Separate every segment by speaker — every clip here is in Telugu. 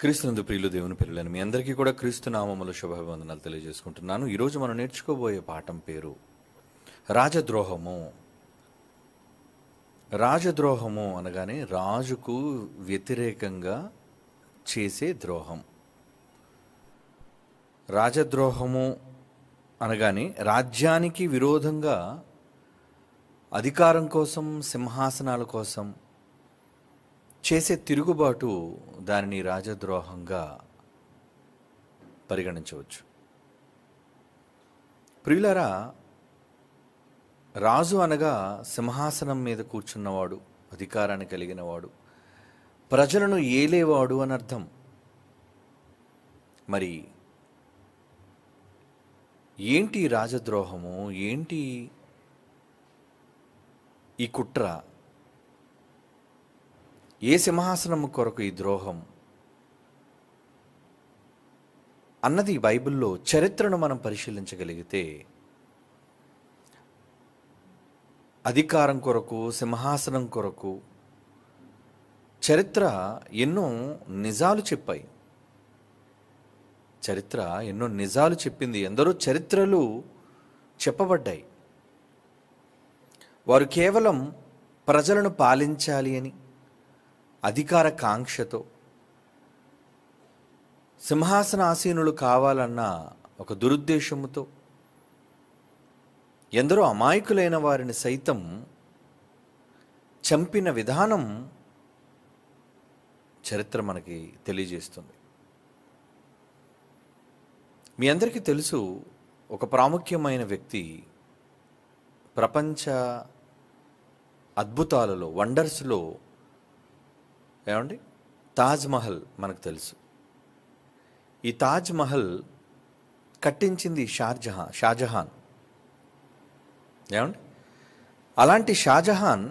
Speaker 1: క్రీస్తునందు ప్రియులు దేవుని పిల్లలని మీ అందరికీ కూడా క్రీస్తు నామములో శుభాభివందనాలు తెలియజేసుకుంటున్నాను. ఈరోజు మనం నేర్చుకోబోయే పాఠం పేరు రాజద్రోహము. రాజద్రోహము అనగానే రాజుకు వ్యతిరేకంగా చేసే ద్రోహం. రాజద్రోహము అనగానే రాజ్యానికి విరోధంగా అధికారం కోసం, సింహాసనాల కోసం చేసే తిరుగుబాటు, దానిని రాజద్రోహంగా పరిగణించవచ్చు. ప్రియులారా, రాజు అనగా సింహాసనం మీద కూర్చున్నవాడు, అధికారాన్ని కలిగినవాడు, ప్రజలను ఏలేవాడు అని అర్థం. మరి ఏంటి రాజద్రోహము? ఏంటి ఈ కుట్ర? ఏ సింహాసనం కొరకు ఈ ద్రోహం అన్నది బైబిల్లో చరిత్రను మనం పరిశీలించగలిగితే, అధికారం కొరకు, సింహాసనం కొరకు చరిత్ర ఎన్నో నిజాలు చెప్పాయి. చరిత్ర ఎన్నో నిజాలు చెప్పింది. ఎందరో చరిత్రలు చెప్పబడ్డాయి. వారు కేవలం ప్రజలను పాలించాలి అని అధికార కాంక్షతో, సింహాసనాసీనులు కావాలన్న ఒక దురుద్దేశముతో ఎందరో అమాయకులైన వారిని సైతం చంపిన విధానం చరిత్ర మనకి తెలియజేస్తుంది. మీ అందరికీ తెలుసు, ఒక ప్రాముఖ్యమైన వ్యక్తి ప్రపంచ అద్భుతాలలో, వండర్స్లో ఏమండి, తాజ్మహల్ మనకు తెలుసు. ఈ తాజ్మహల్ కట్టించింది షాజహాన్. ఏమండి, అలాంటి షాజహాన్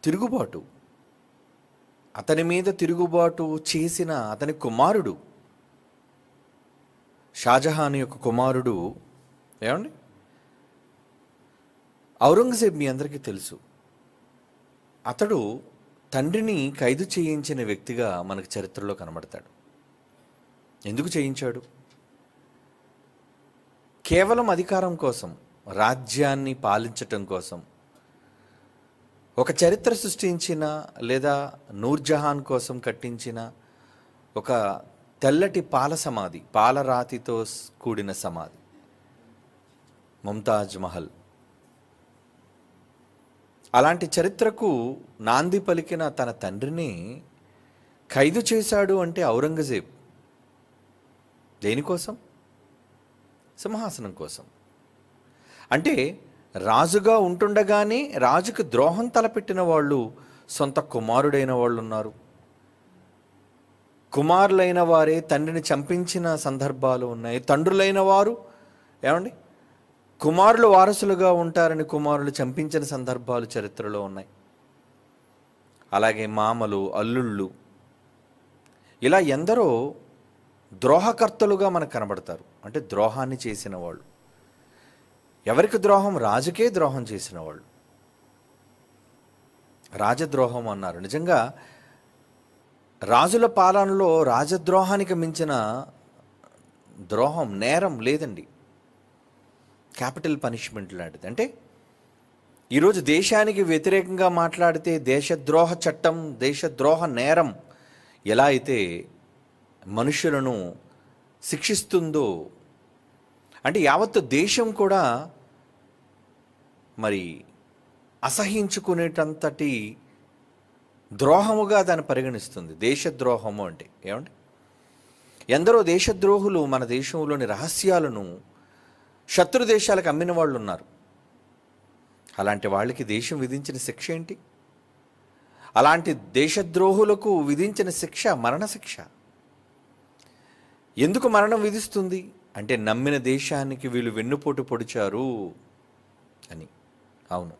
Speaker 1: తిరుగుబాటు, అతని మీద తిరుగుబాటు చేసిన అతని కుమారుడు, షాజహాన్ యొక్క కుమారుడు ఏమండి ఔరంగజేబ్, మీ అందరికీ తెలుసు. అతడు తండ్రిని ఖైదు చేయించిన వ్యక్తిగా మనకు చరిత్రలో కనబడతాడు. ఎందుకు చేయించాడు? కేవలం అధికారం కోసం, రాజ్యాన్ని పాలించటం కోసం. ఒక చరిత్ర సృష్టించిన లేదా నూర్జహాన్ కోసం కట్టించిన ఒక తెల్లటి పాల సమాధి, పాలరాతితో కూడిన సమాధి, ముంతాజ్ మహల్. అలాంటి చరిత్రకు నాంది పలికిన తన తండ్రిని ఖైదు చేశాడు అంటే ఔరంగజేబ్. దేనికోసం? సింహాసనం కోసం. అంటే రాజుగా ఉంటుండగానే రాజుకు ద్రోహం తలపెట్టిన వాళ్ళు సొంత కుమారుడైన వాళ్ళు ఉన్నారు. కుమారులైన వారే తండ్రిని చంపించిన సందర్భాలు ఉన్నాయి. తండ్రులైన వారు ఏమండి కుమారులు వారసులుగా ఉంటారని కుమారులు చంపించిన సందర్భాలు చరిత్రలో ఉన్నాయి. అలాగే మామలు, అల్లుళ్ళు, ఇలా ఎందరో ద్రోహకర్తలుగా మనకు కనబడతారు. అంటే ద్రోహాన్ని చేసిన వాళ్ళు. ఎవరికి ద్రోహం? రాజుకే ద్రోహం చేసిన వాళ్ళు. రాజద్రోహం అన్నారు. నిజంగా రాజుల పాలనలో రాజద్రోహానికి మించిన ద్రోహం, నేరం లేదండి. క్యాపిటల్ పనిష్మెంట్ లాంటిది. అంటే ఈరోజు దేశానికి వ్యతిరేకంగా మాట్లాడితే దేశద్రోహ చట్టం, దేశద్రోహ నేరం ఎలా అయితే మనుషులను శిక్షిస్తుందో, అంటే యావత్తు దేశం కూడా మరి అసహించుకునేటంతటి ద్రోహముగా దాన్ని పరిగణిస్తుంది. దేశద్రోహము అంటే ఏమండి, ఎందరో దేశద్రోహులు మన దేశంలోని రహస్యాలను శత్రు దేశాలకు అమ్మిన వాళ్ళు ఉన్నారు. అలాంటి వాళ్ళకి దేశం విధించిన శిక్ష ఏంటి? అలాంటి దేశద్రోహులకు విధించిన శిక్ష మరణశిక్ష. ఎందుకు మరణం విధిస్తుంది అంటే నమ్మిన దేశానికి వీళ్ళు వెన్నుపోటు పొడిచారు అని. అవును.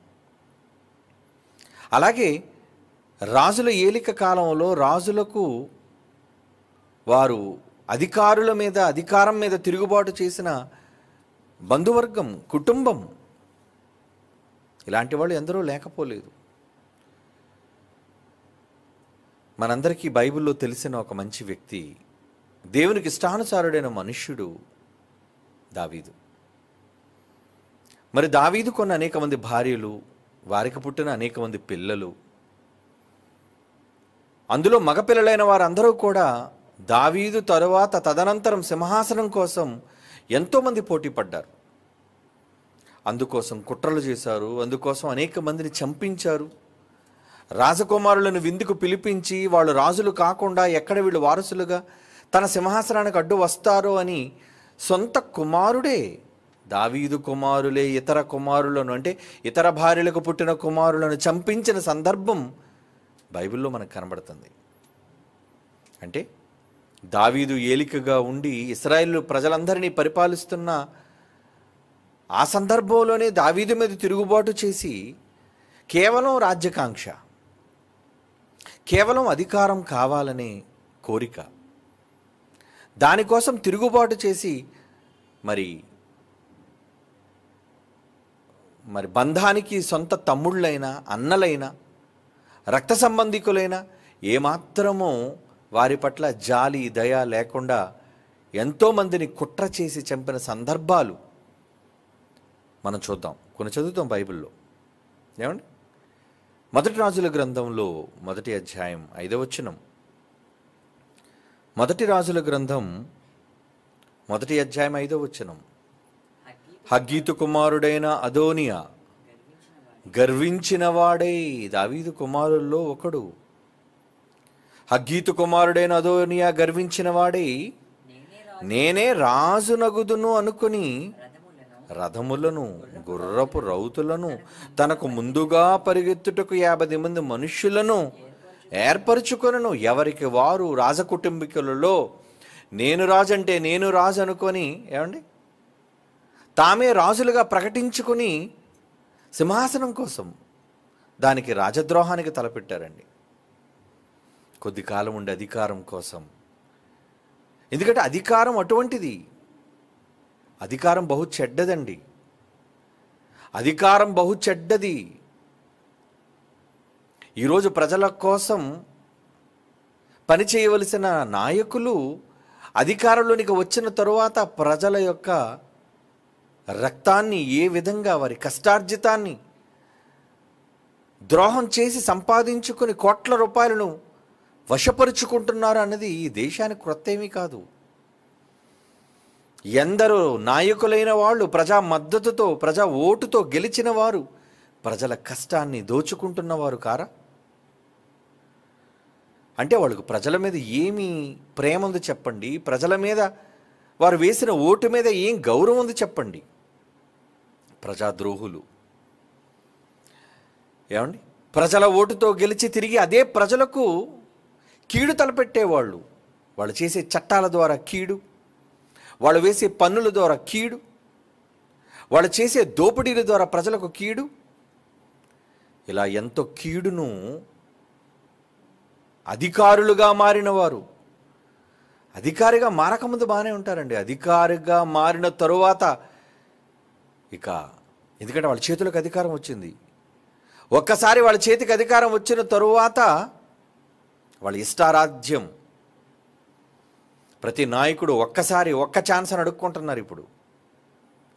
Speaker 1: అలాగే రాజుల ఏలిక కాలంలో రాజులకు వారు అధికారం మీద తిరుగుబాటు చేసిన బంధువర్గం, కుటుంబం ఇలాంటి వాళ్ళు ఎందరో లేకపోలేదు. మనందరికీ బైబిల్లో తెలిసిన ఒక మంచి వ్యక్తి, దేవునికి ఇష్టానుసారుడైన మనుష్యుడు దావీదు. మరి దావీదుకున్న అనేక మంది భార్యలు, వారికి పుట్టిన అనేక మంది పిల్లలు, అందులో మగపిల్లలైన వారందరూ కూడా దావీదు తరువాత తదనంతరం సింహాసనం కోసం ఎంతోమంది పోటీ పడ్డారు. అందుకోసం కుట్రలు చేశారు, అందుకోసం అనేక మందిని చంపించారు. రాజకుమారులను విందుకు పిలిపించి వాళ్ళు రాజులు కాకుండా ఎక్కడ వీళ్ళు వారసులుగా తన సింహాసనానికి అడ్డు వస్తారో అని సొంత కుమారుడే, దావీదు కుమారులే ఇతర కుమారులను, అంటే ఇతర భార్యలకు పుట్టిన కుమారులను చంపించిన సందర్భం బైబిల్లో మనకు కనబడుతుంది. అంటే దావీదు ఏలికగా ఉండి ఇశ్రాయేలు ప్రజలందరినీ పరిపాలిస్తున్న ఆ సందర్భంలోనే దావీదు మీద తిరుగుబాటు చేసి కేవలం రాజ్యకాంక్ష, కేవలం అధికారం కావాలనే కోరిక, దానికోసం తిరుగుబాటు చేసి మరి బంధానికి సొంత తమ్ముళ్ళైనా అన్నలైనా రక్త సంబంధికులైనా ఏమాత్రమూ వారి పట్ల జాలి దయ లేకుండా ఎంతోమందిని కుట్ర చేసి చంపిన సందర్భాలు మనం చూద్దాం, కొన్ని చదువుతాం బైబిల్లో. ఏమండి? మొదటి రాజుల గ్రంథంలో 1వ అధ్యాయం 5వ వచనం. మొదటి రాజుల గ్రంథం 1వ అధ్యాయం 5వ వచనం. హగ్గీతు కుమారుడైన అదోనియా గర్వించిన వాడై, దావీదు కుమారుల్లో ఒకడు. హగ్గీతు కుమారుడైన అదోనియా గర్వించిన వాడై, నేనే రాజునగుదును అనుకుని రథములను గుర్రపు రౌతులను తనకు ముందుగా పరిగెత్తుటకు 50 మంది మనుష్యులను ఏర్పరచుకొనను. ఎవరికి వారు రాజకుటుంబీకులలో నేను రాజు అంటే నేను రాజు అనుకొని, ఏమండి, తామే రాజులుగా ప్రకటించుకొని సింహాసనం కోసం దానికి రాజద్రోహానికి తలపెట్టారండి. కొద్ది కాలం ఉండే అధికారం కోసం. ఎందుకంటే అధికారం అటువంటిది, అధికారం బహు చెడ్డదండి, అధికారం బహు చెడ్డది. ఈరోజు ప్రజల కోసం పనిచేయవలసిన నాయకులు అధికారంలోనికి వచ్చిన తరువాత ప్రజల యొక్క రక్తాన్ని, ఏ విధంగా వారి కష్టార్జితాన్ని ద్రోహం చేసి సంపాదించుకుని కోట్ల రూపాయలను వశపరుచుకుంటున్నారు అన్నది ఈ దేశానికి క్రొత్త ఏమీ కాదు. ఎందరో నాయకులైన వాళ్ళు ప్రజా మద్దతుతో, ప్రజా ఓటుతో గెలిచిన వారు ప్రజల కష్టాన్ని దోచుకుంటున్నవారు కారా? అంటే వాళ్ళకు ప్రజల మీద ఏమి ప్రేమ ఉంది చెప్పండి? ప్రజల మీద వారు వేసిన ఓటు మీద ఏం గౌరవం ఉంది చెప్పండి? ప్రజాద్రోహులు. ఏమండి? ప్రజల ఓటుతో గెలిచి తిరిగి అదే ప్రజలకు కీడు తలపెట్టేవాళ్ళు. వాళ్ళు చేసే చట్టాల ద్వారా కీడు, వాళ్ళు వేసే పన్నుల ద్వారా కీడు, వాళ్ళు చేసే దోపిడీల ద్వారా ప్రజలకు కీడు. ఇలా ఎంతో కీడును అధికారులుగా మారిన వారు, అధికారిగా మారకముందు బాగానే ఉంటారండి, అధికారిగా మారిన తరువాత ఇక, ఎందుకంటే వాళ్ళ చేతులకు అధికారం వచ్చింది, ఒక్కసారి వాళ్ళ చేతికి అధికారం వచ్చిన తరువాత వాళ్ళ ఇష్టారాజ్యం. ప్రతి నాయకుడు ఒక్క ఛాన్స్ అని అడుక్కుంటున్నారు. ఇప్పుడు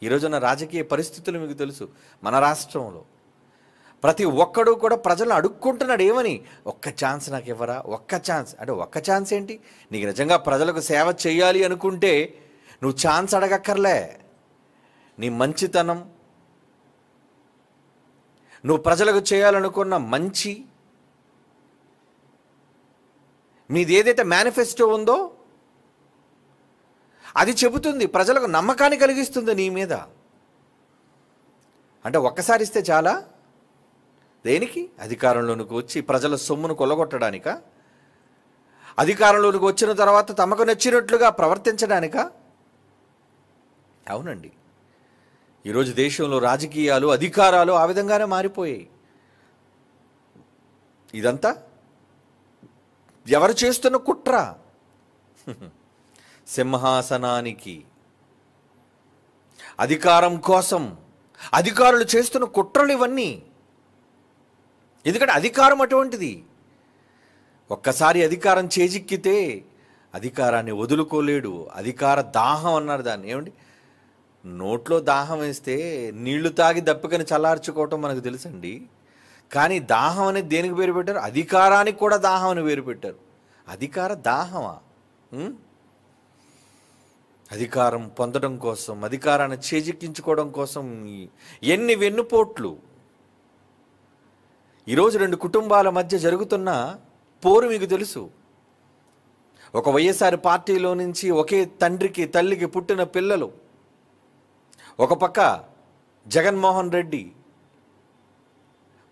Speaker 1: ఈరోజున్న రాజకీయ పరిస్థితులు మీకు తెలుసు. మన రాష్ట్రంలో ప్రతి ఒక్కడు కూడా ప్రజలను అడుక్కుంటున్నాడు. ఏమని? ఒక్క ఛాన్స్ నాకు ఇవ్వరా, ఒక్క ఛాన్స్. అంటే ఒక్క ఛాన్స్ ఏంటి? నీకు నిజంగా ప్రజలకు సేవ చేయాలి అనుకుంటే నువ్వు ఛాన్స్ అడగక్కర్లే. నీ మంచితనం, నువ్వు ప్రజలకు చేయాలనుకున్న మంచి, మీది ఏదైతే మేనిఫెస్టో ఉందో అది చెబుతుంది, ప్రజలకు నమ్మకాన్ని కలిగిస్తుంది నీ మీద. అంటే ఒక్కసారి ఇస్తే చాలా? దేనికి? అధికారంలోనికి వచ్చి ప్రజల సొమ్మును కొల్లగొట్టడానికా? అధికారంలోనికి వచ్చిన తర్వాత తమకు నచ్చినట్లుగా ప్రవర్తించడానికా? అవునండి, ఈరోజు దేశంలో రాజకీయాలు, అధికారాలు ఆ విధంగానే మారిపోయాయి. ఇదంతా ఎవరు చేస్తున్న కుట్ర? సింహాసనానికి, అధికారం కోసం, అధికారులు చేస్తున్న కుట్రలు ఇవన్నీ. ఎందుకంటే అధికారం అటువంటిది. ఒక్కసారి అధికారం చేజిక్కితే అధికారాన్ని వదులుకోలేడు. అధికార దాహం అన్నారు దాన్ని. ఏమండి, నోట్లో దాహం వేస్తే నీళ్లు తాగి దప్పికని చల్లార్చుకోవటం మనకు తెలుసండి. కానీ దాహం అనేది దేనికి పేరు పెట్టారు? అధికారానికి కూడా దాహం అని పేరు పెట్టారు. అధికార దాహమా? అధికారం పొందడం కోసం, అధికారాన్ని చేజిక్కించుకోవడం కోసం ఎన్ని వెన్నుపోట్లు. ఈరోజు రెండు కుటుంబాల మధ్య జరుగుతున్న పోరు మీకు తెలుసు. ఒక వైఎస్ఆర్ పార్టీలో నుంచి ఒకే తండ్రికి తల్లికి పుట్టిన పిల్లలు. ఒక పక్క జగన్మోహన్ రెడ్డి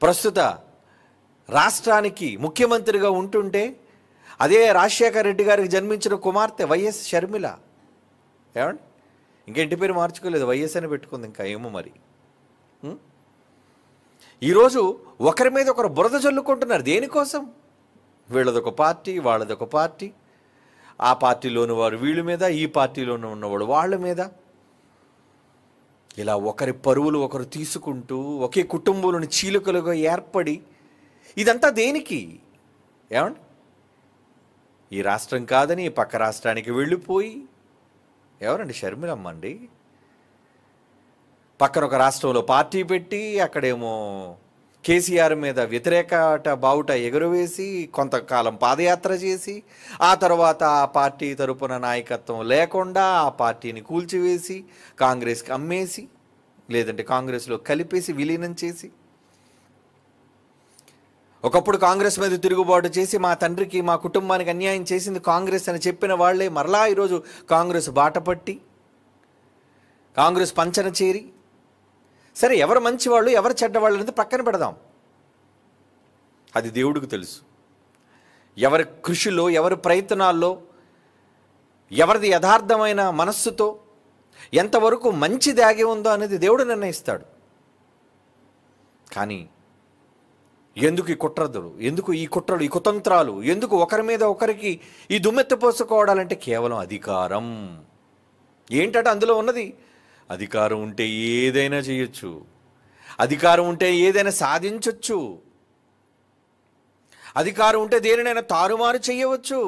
Speaker 1: ప్రస్తుత రాష్ట్రానికి ముఖ్యమంత్రిగా ఉంటుంటే, అదే రాజశేఖర రెడ్డి గారికి జన్మించిన కుమార్తె వైఎస్ షర్మిల, ఏమండి, ఇంకా ఇంటి పేరు మార్చుకోలేదు, వైఎస్ అని పెట్టుకుంది. ఇంకా ఏమో మరి. ఈరోజు ఒకరి మీద ఒకరు బురద చల్లుకుంటున్నారు. దేనికోసం? వీళ్ళదొక పార్టీ, వాళ్ళదొక పార్టీ. ఆ పార్టీలోని వారు వీళ్ళ మీద, ఈ పార్టీలోనే ఉన్నవాడు వాళ్ళ మీద. ఇలా ఒకరి పరువులు ఒకరు తీసుకుంటూ ఒకే కుటుంబంలోని చీలికలుగా ఏర్పడి, ఇదంతా దేనికి? ఏమండి, ఈ రాష్ట్రం కాదని పక్క రాష్ట్రానికి వెళ్ళిపోయి, ఎవరండి? షర్మిలమ్మ అండి. పక్కన ఒక రాష్ట్రంలో పార్టీ పెట్టి అక్కడేమో కేసీఆర్ మీద వ్యతిరేకట బావుట ఎగురవేసి కొంతకాలం పాదయాత్ర చేసి, ఆ తర్వాత ఆ పార్టీ తరపున నాయకత్వం లేకుండా ఆ పార్టీని కూల్చివేసి కాంగ్రెస్కి అమ్మేసి, లేదంటే కాంగ్రెస్లో కలిపేసి విలీనం చేసి, ఒకప్పుడు కాంగ్రెస్ మీద తిరుగుబాటు చేసి మా తండ్రికి మా కుటుంబానికి అన్యాయం చేసింది కాంగ్రెస్ అని చెప్పిన వాళ్లే మరలా ఈరోజు కాంగ్రెస్ బాటపట్టి కాంగ్రెస్ పంచన చేరి, సరే ఎవరు మంచివాళ్ళు ఎవరు చెడ్డవాళ్ళు అనేది పక్కన పెడదాం, అది దేవుడికి తెలుసు. ఎవరి కృషిలో, ఎవరి ప్రయత్నాల్లో, ఎవరిది యథార్థమైన మనస్సుతో ఎంతవరకు మంచి దాగి ఉందో అనేది దేవుడు నిర్ణయిస్తాడు. కానీ ఎందుకు ఈ కుట్రదులు, ఎందుకు ఈ కుట్రలు, ఈ కుతంత్రాలు, ఎందుకు ఒకరి మీద ఒకరికి ఈ దుమ్మెత్తిపోసుకోవడాలంటే కేవలం అధికారం. ఏంటంటే అందులో ఉన్నది అధికారం ఉంటే ఏదైనా చేయొచ్చు, అధికారం ఉంటే ఏదైనా సాధించవచ్చు, అధికారం ఉంటే దేనినైనా తారుమారు చేయవచ్చు,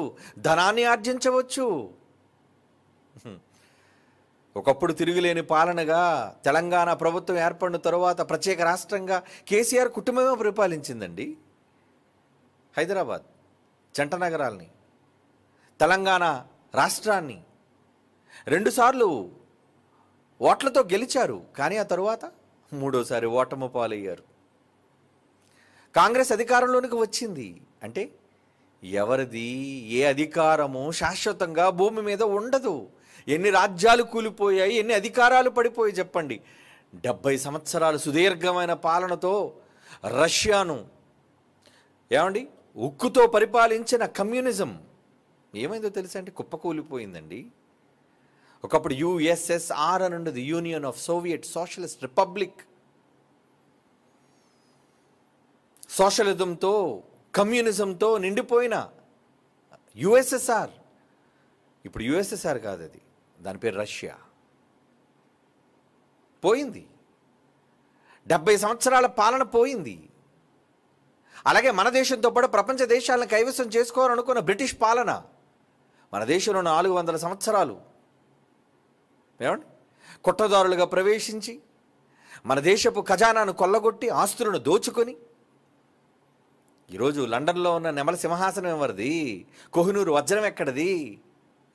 Speaker 1: ధనాన్ని ఆర్జించవచ్చు. ఒకప్పుడు తిరుగులేని పాలనగా తెలంగాణ ప్రభుత్వం ఏర్పడిన తరువాత ప్రత్యేక రాష్ట్రంగా కేసీఆర్ కుటుంబమే పరిపాలించిందండి. హైదరాబాద్ జంట నగరాల్ని, తెలంగాణ రాష్ట్రాన్ని 2 సార్లు ఓట్లతో గెలిచారు. కానీ ఆ తరువాత 3వసారి ఓటమి పాలయ్యారు. కాంగ్రెస్ అధికారంలోనికి వచ్చింది అంటే ఎవరిది ఏ అధికారము శాశ్వతంగా భూమి మీద ఉండదు. ఎన్ని రాజ్యాలు కూలిపోయాయి, ఎన్ని అధికారాలు పడిపోయాయి చెప్పండి. 70 సంవత్సరాలు సుదీర్ఘమైన పాలనతో రష్యాను ఏమండి ఉక్కుతో పరిపాలించిన కమ్యూనిజం ఏమైందో తెలుసా అండి? కుప్పకూలిపోయిందండి. ఒకప్పుడు యుఎస్ఎస్ఆర్ అని ఉండదు, union of soviet socialist republic. సోషలిజంతో కమ్యూనిజంతో నిండిపోయిన యుఎస్ఎస్ఆర్ ఇప్పుడు యుఎస్ఎస్ఆర్ కాదు, అది దాని పేరు రష్యా. పోయింది. 70 సంవత్సరాల పాలన పోయింది. అలాగే మన దేశంతో పాటు ప్రపంచ దేశాలను కైవసం చేసుకోవాలనుకున్న బ్రిటిష్ పాలన మన దేశంలో 400 సంవత్సరాలు ఏమండి కుట్రదారులుగా ప్రవేశించి మన దేశపు ఖజానాను కొల్లగొట్టి ఆస్తులను దోచుకొని, ఈరోజు లండన్లో ఉన్న నెమల సింహాసనం ఎవరిది? కోహినూరు వజ్రం ఎక్కడిది?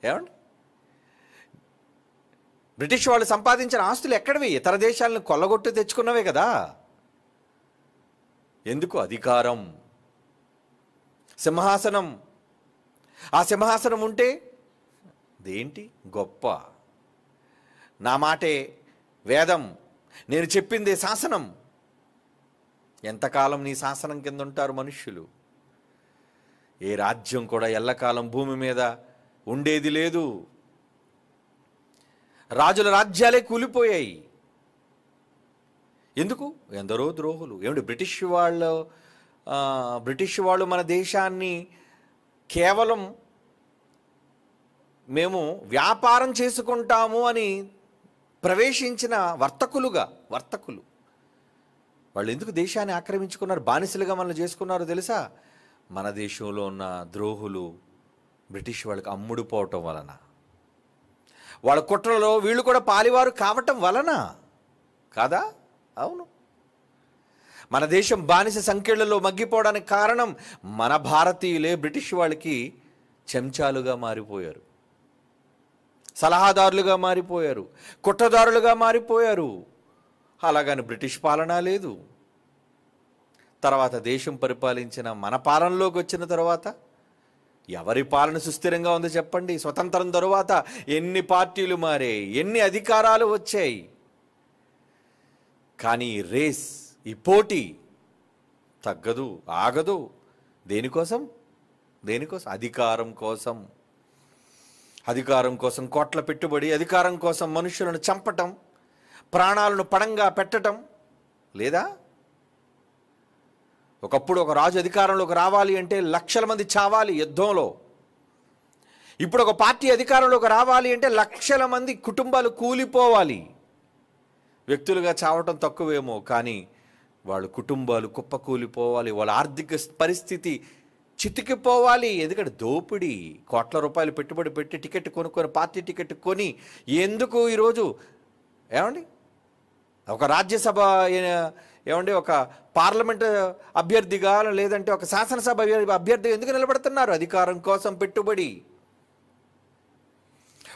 Speaker 1: ఏమండి బ్రిటిష్ వాళ్ళు సంపాదించిన ఆస్తులు ఎక్కడివి? ఇతర దేశాలను కొల్లగొట్టి తెచ్చుకున్నవే కదా. ఎందుకు? అధికారం, సింహాసనం. ఆ సింహాసనం ఉంటే దేంటి గొప్ప, నా మాటే వేదం, నేను చెప్పిందే శాసనం. ఎంతకాలం నీ శాసనం కింద ఉంటారు మనుష్యులు? ఏ రాజ్యం కూడా ఎల్లకాలం భూమి మీద ఉండేది లేదు. రాజుల రాజ్యాలే కూలిపోయాయి. ఎందుకు? ఎందరో ద్రోహులు. ఏమిటి బ్రిటిష్ వాళ్ళు మన దేశాన్ని కేవలం మేము వ్యాపారం చేసుకుంటాము అని ప్రవేశించిన వర్తకులు వాళ్ళు ఎందుకు దేశాన్ని ఆక్రమించుకున్నారు, బానిసలుగా మనల్ని చేసుకున్నారో తెలుసా? మన దేశంలో ఉన్న ద్రోహులు బ్రిటిష్ వాళ్ళకి అమ్ముడుపోవటం వలన, వాళ్ళ కుట్రలో వీళ్ళు కూడా పాలివారు కావటం వలన కాదా? అవును. మన దేశం బానిస సంఖ్యలలో మగ్గిపోవడానికి కారణం మన భారతీయులే బ్రిటిష్ వాళ్ళకి చెంచాలుగా మారిపోయారు, సలహాదారులుగా మారిపోయారు, కుట్రదారులుగా మారిపోయారు. అలాగని బ్రిటిష్ పాలన లేదు. తర్వాత దేశం పరిపాలించిన మన పాలనలోకి వచ్చిన తర్వాత ఎవరి పాలన సుస్థిరంగా ఉందో చెప్పండి? స్వతంత్రం తరువాత ఎన్ని పార్టీలు మారాయి, ఎన్ని అధికారాలు వచ్చాయి, కానీ ఈ రేస్, ఈ పోటీ తగ్గదు, ఆగదు. దేనికోసం? అధికారం కోసం కోట్ల పెట్టుబడి, అధికారం కోసం మనుషులను చంపటం, ప్రాణాలను పణంగా పెట్టటం లేదా? ఒకప్పుడు ఒక రాజు అధికారంలోకి రావాలి అంటే లక్షల మంది చావాలి యుద్ధంలో. ఇప్పుడు ఒక పార్టీ అధికారంలోకి రావాలి అంటే లక్షల మంది కుటుంబాలు కూలిపోవాలి. వ్యక్తులుగా చావటం తక్కువేమో, కానీ వాళ్ళ కుటుంబాలు కుప్పకూలిపోవాలి, వాళ్ళ ఆర్థిక పరిస్థితి చితికిపోవాలి. ఎందుకంటే దోపిడీ, కోట్ల రూపాయలు పెట్టుబడి పెట్టి టికెట్ కొనుక్కొని, పార్టీ టికెట్ కొని ఎందుకు ఈరోజు ఒక రాజ్యసభ ఒక పార్లమెంట్ అభ్యర్థిగా లేదంటే ఒక శాసనసభ అభ్యర్థిగా ఎందుకు నిలబడుతున్నారు? అధికారం కోసం పెట్టుబడి.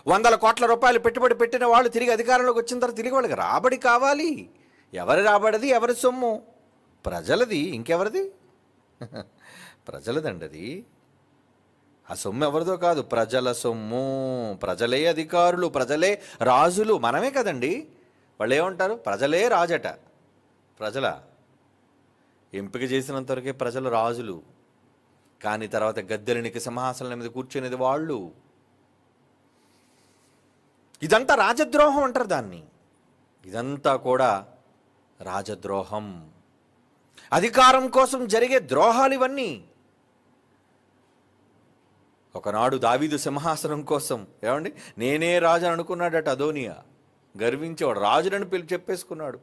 Speaker 1: వందల కోట్ల రూపాయలు పెట్టుబడి పెట్టిన వాళ్ళు తిరిగి అధికారంలోకి వచ్చిన తర్వాత తిరిగి వాళ్ళకి రాబడి కావాలి. ఎవరి రాబడిది? ఎవరి సొమ్ము? ప్రజలది. ఇంకెవరిది? ప్రజలదండి అది. ఆ సొమ్ము ఎవరిదో కాదు, ప్రజల సొమ్ము. ప్రజలే అధికారులు, ప్రజలే రాజులు. మనమే కదండి. వాళ్ళు ఏమంటారు? ప్రజలే రాజట. ప్రజల ఎంపిక చేసినంతవరకే ప్రజలు రాజులు, కానీ తర్వాత గద్దెలనికి సింహాసనం మీద కూర్చునేది వాళ్ళు. ఇదంతా రాజద్రోహం అంటారు దాన్ని. ఇదంతా కూడా రాజద్రోహం, అధికారం కోసం జరిగే ద్రోహాలు ఇవన్నీ. ఒకనాడు దావీదు సింహాసనం కోసం నేనే రాజు అనుకున్నాడట అదోనియా. గర్వించేవాడు, రాజునని చెప్పేసుకున్నాడు.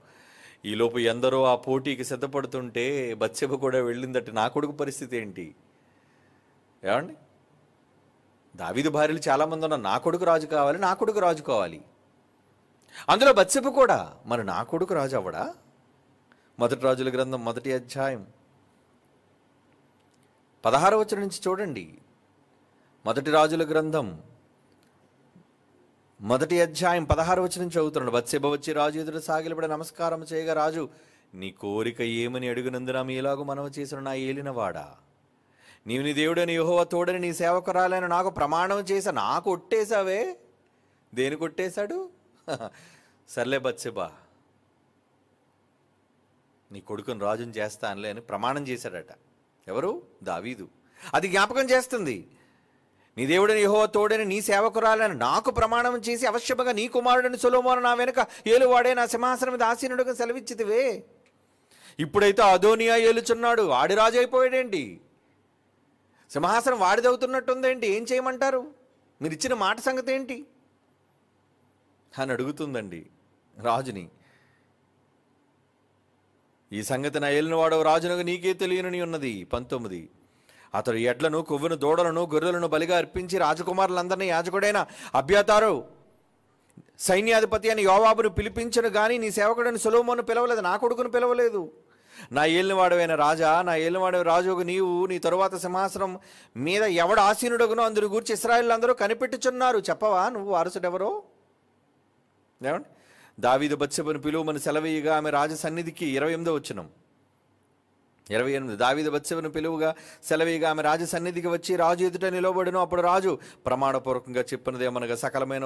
Speaker 1: ఈలోపు ఎందరో ఆ పోటీకి సిద్ధపడుతుంటే బత్షెబ కూడా వెళ్ళిందట. నా కొడుకు పరిస్థితి ఏంటి? దావీదు భార్యలు చాలామంది ఉన్నారు. నా కొడుకు రాజు కావాలి. అందులో బత్షెబ కూడా. మరి నా కొడుకు రాజు అవ్వడా? మొదటి రాజుల గ్రంథం 1వ అధ్యాయం 16వ వచనం నుంచి చూడండి. మొదటి రాజుల గ్రంథం 1వ అధ్యాయం 16వ వచనం చదువుతున్నాడు. బత్షెబ వచ్చి రాజు ఎదుట సాగిలపడి నమస్కారం చేయగా, రాజు, నీ కోరిక ఏమని అడుగునందున మీలాగు మనవి చేసిన నా ఏలినవాడా, నీవు నీ దేవుడని యెహోవా తోడని నీ సేవకురాలని నాకు ప్రమాణం చేశా. నాకు ఒట్టేశావే. దేని కొట్టేశాడు? సర్లే బత్షెబా, నీ కొడుకుని రాజుని చేస్తానులే అని ప్రమాణం చేశాడట. ఎవరు? దావీదు. అది జ్ఞాపకం చేస్తుంది. నీ దేవుడని యెహోవా తోడని నీ సేవకురాలని నాకు ప్రమాణం చేసి అవశ్యముగా నీ కుమారుడని సొలొమోను నా వెనుక ఏలువాడే నా సింహాసనం మీద ఆసీనుడుగా సెలవిచ్చితివే. ఇప్పుడైతే అదోనియా ఏలుచున్నాడు, వాడి రాజు అయిపోయాడేంటి? సింహాసనం వాడిదవుతున్నట్టుందేంటి? ఏం చేయమంటారు? మీరు ఇచ్చిన మాట సంగతి ఏంటి అని అడుగుతుందండి రాజుని. ఈ సంగతి నా ఏలినవాడవు రాజునకు నీకే తెలియనని ఉన్నది. 19. అతడు ఎడ్లను, కొవ్వును, దూడలను, గొర్రెలను బలిగా అర్పించి రాజకుమారులందరినీ యాజకుడైన అబ్యాతారు సైన్యాధిపతి అని యోవాబును పిలిపించను గాని నీ సేవకుడని సొలొమోను పిలవలేదు, నా కొడుకును పిలవలేదు. నా ఏలినవాడవైన రాజా, నా ఏలినవాడవ రాజుకు నీవు నీ తరువాత సింహాసనం మీద ఎవడు ఆసీనుడగునో అందును గూర్చి ఇశ్రాయేలు అందరూ కనిపెట్టుచున్నారు. చెప్పవా నువ్వు వారసుడెవరో? దావీదు బత్షెబను పిలువమని సెలవీయగా ఆమె రాజు సన్నిధికి 28వ వచనం 28. దావీదు బత్షెబను పిలువుగా సెలవీయగా ఆమె రాజు సన్నిధికి వచ్చి రాజు ఎదుట నిలబడును. అప్పుడు రాజు ప్రమాణపూర్వకంగా చెప్పినదేమనగా, సకలమైన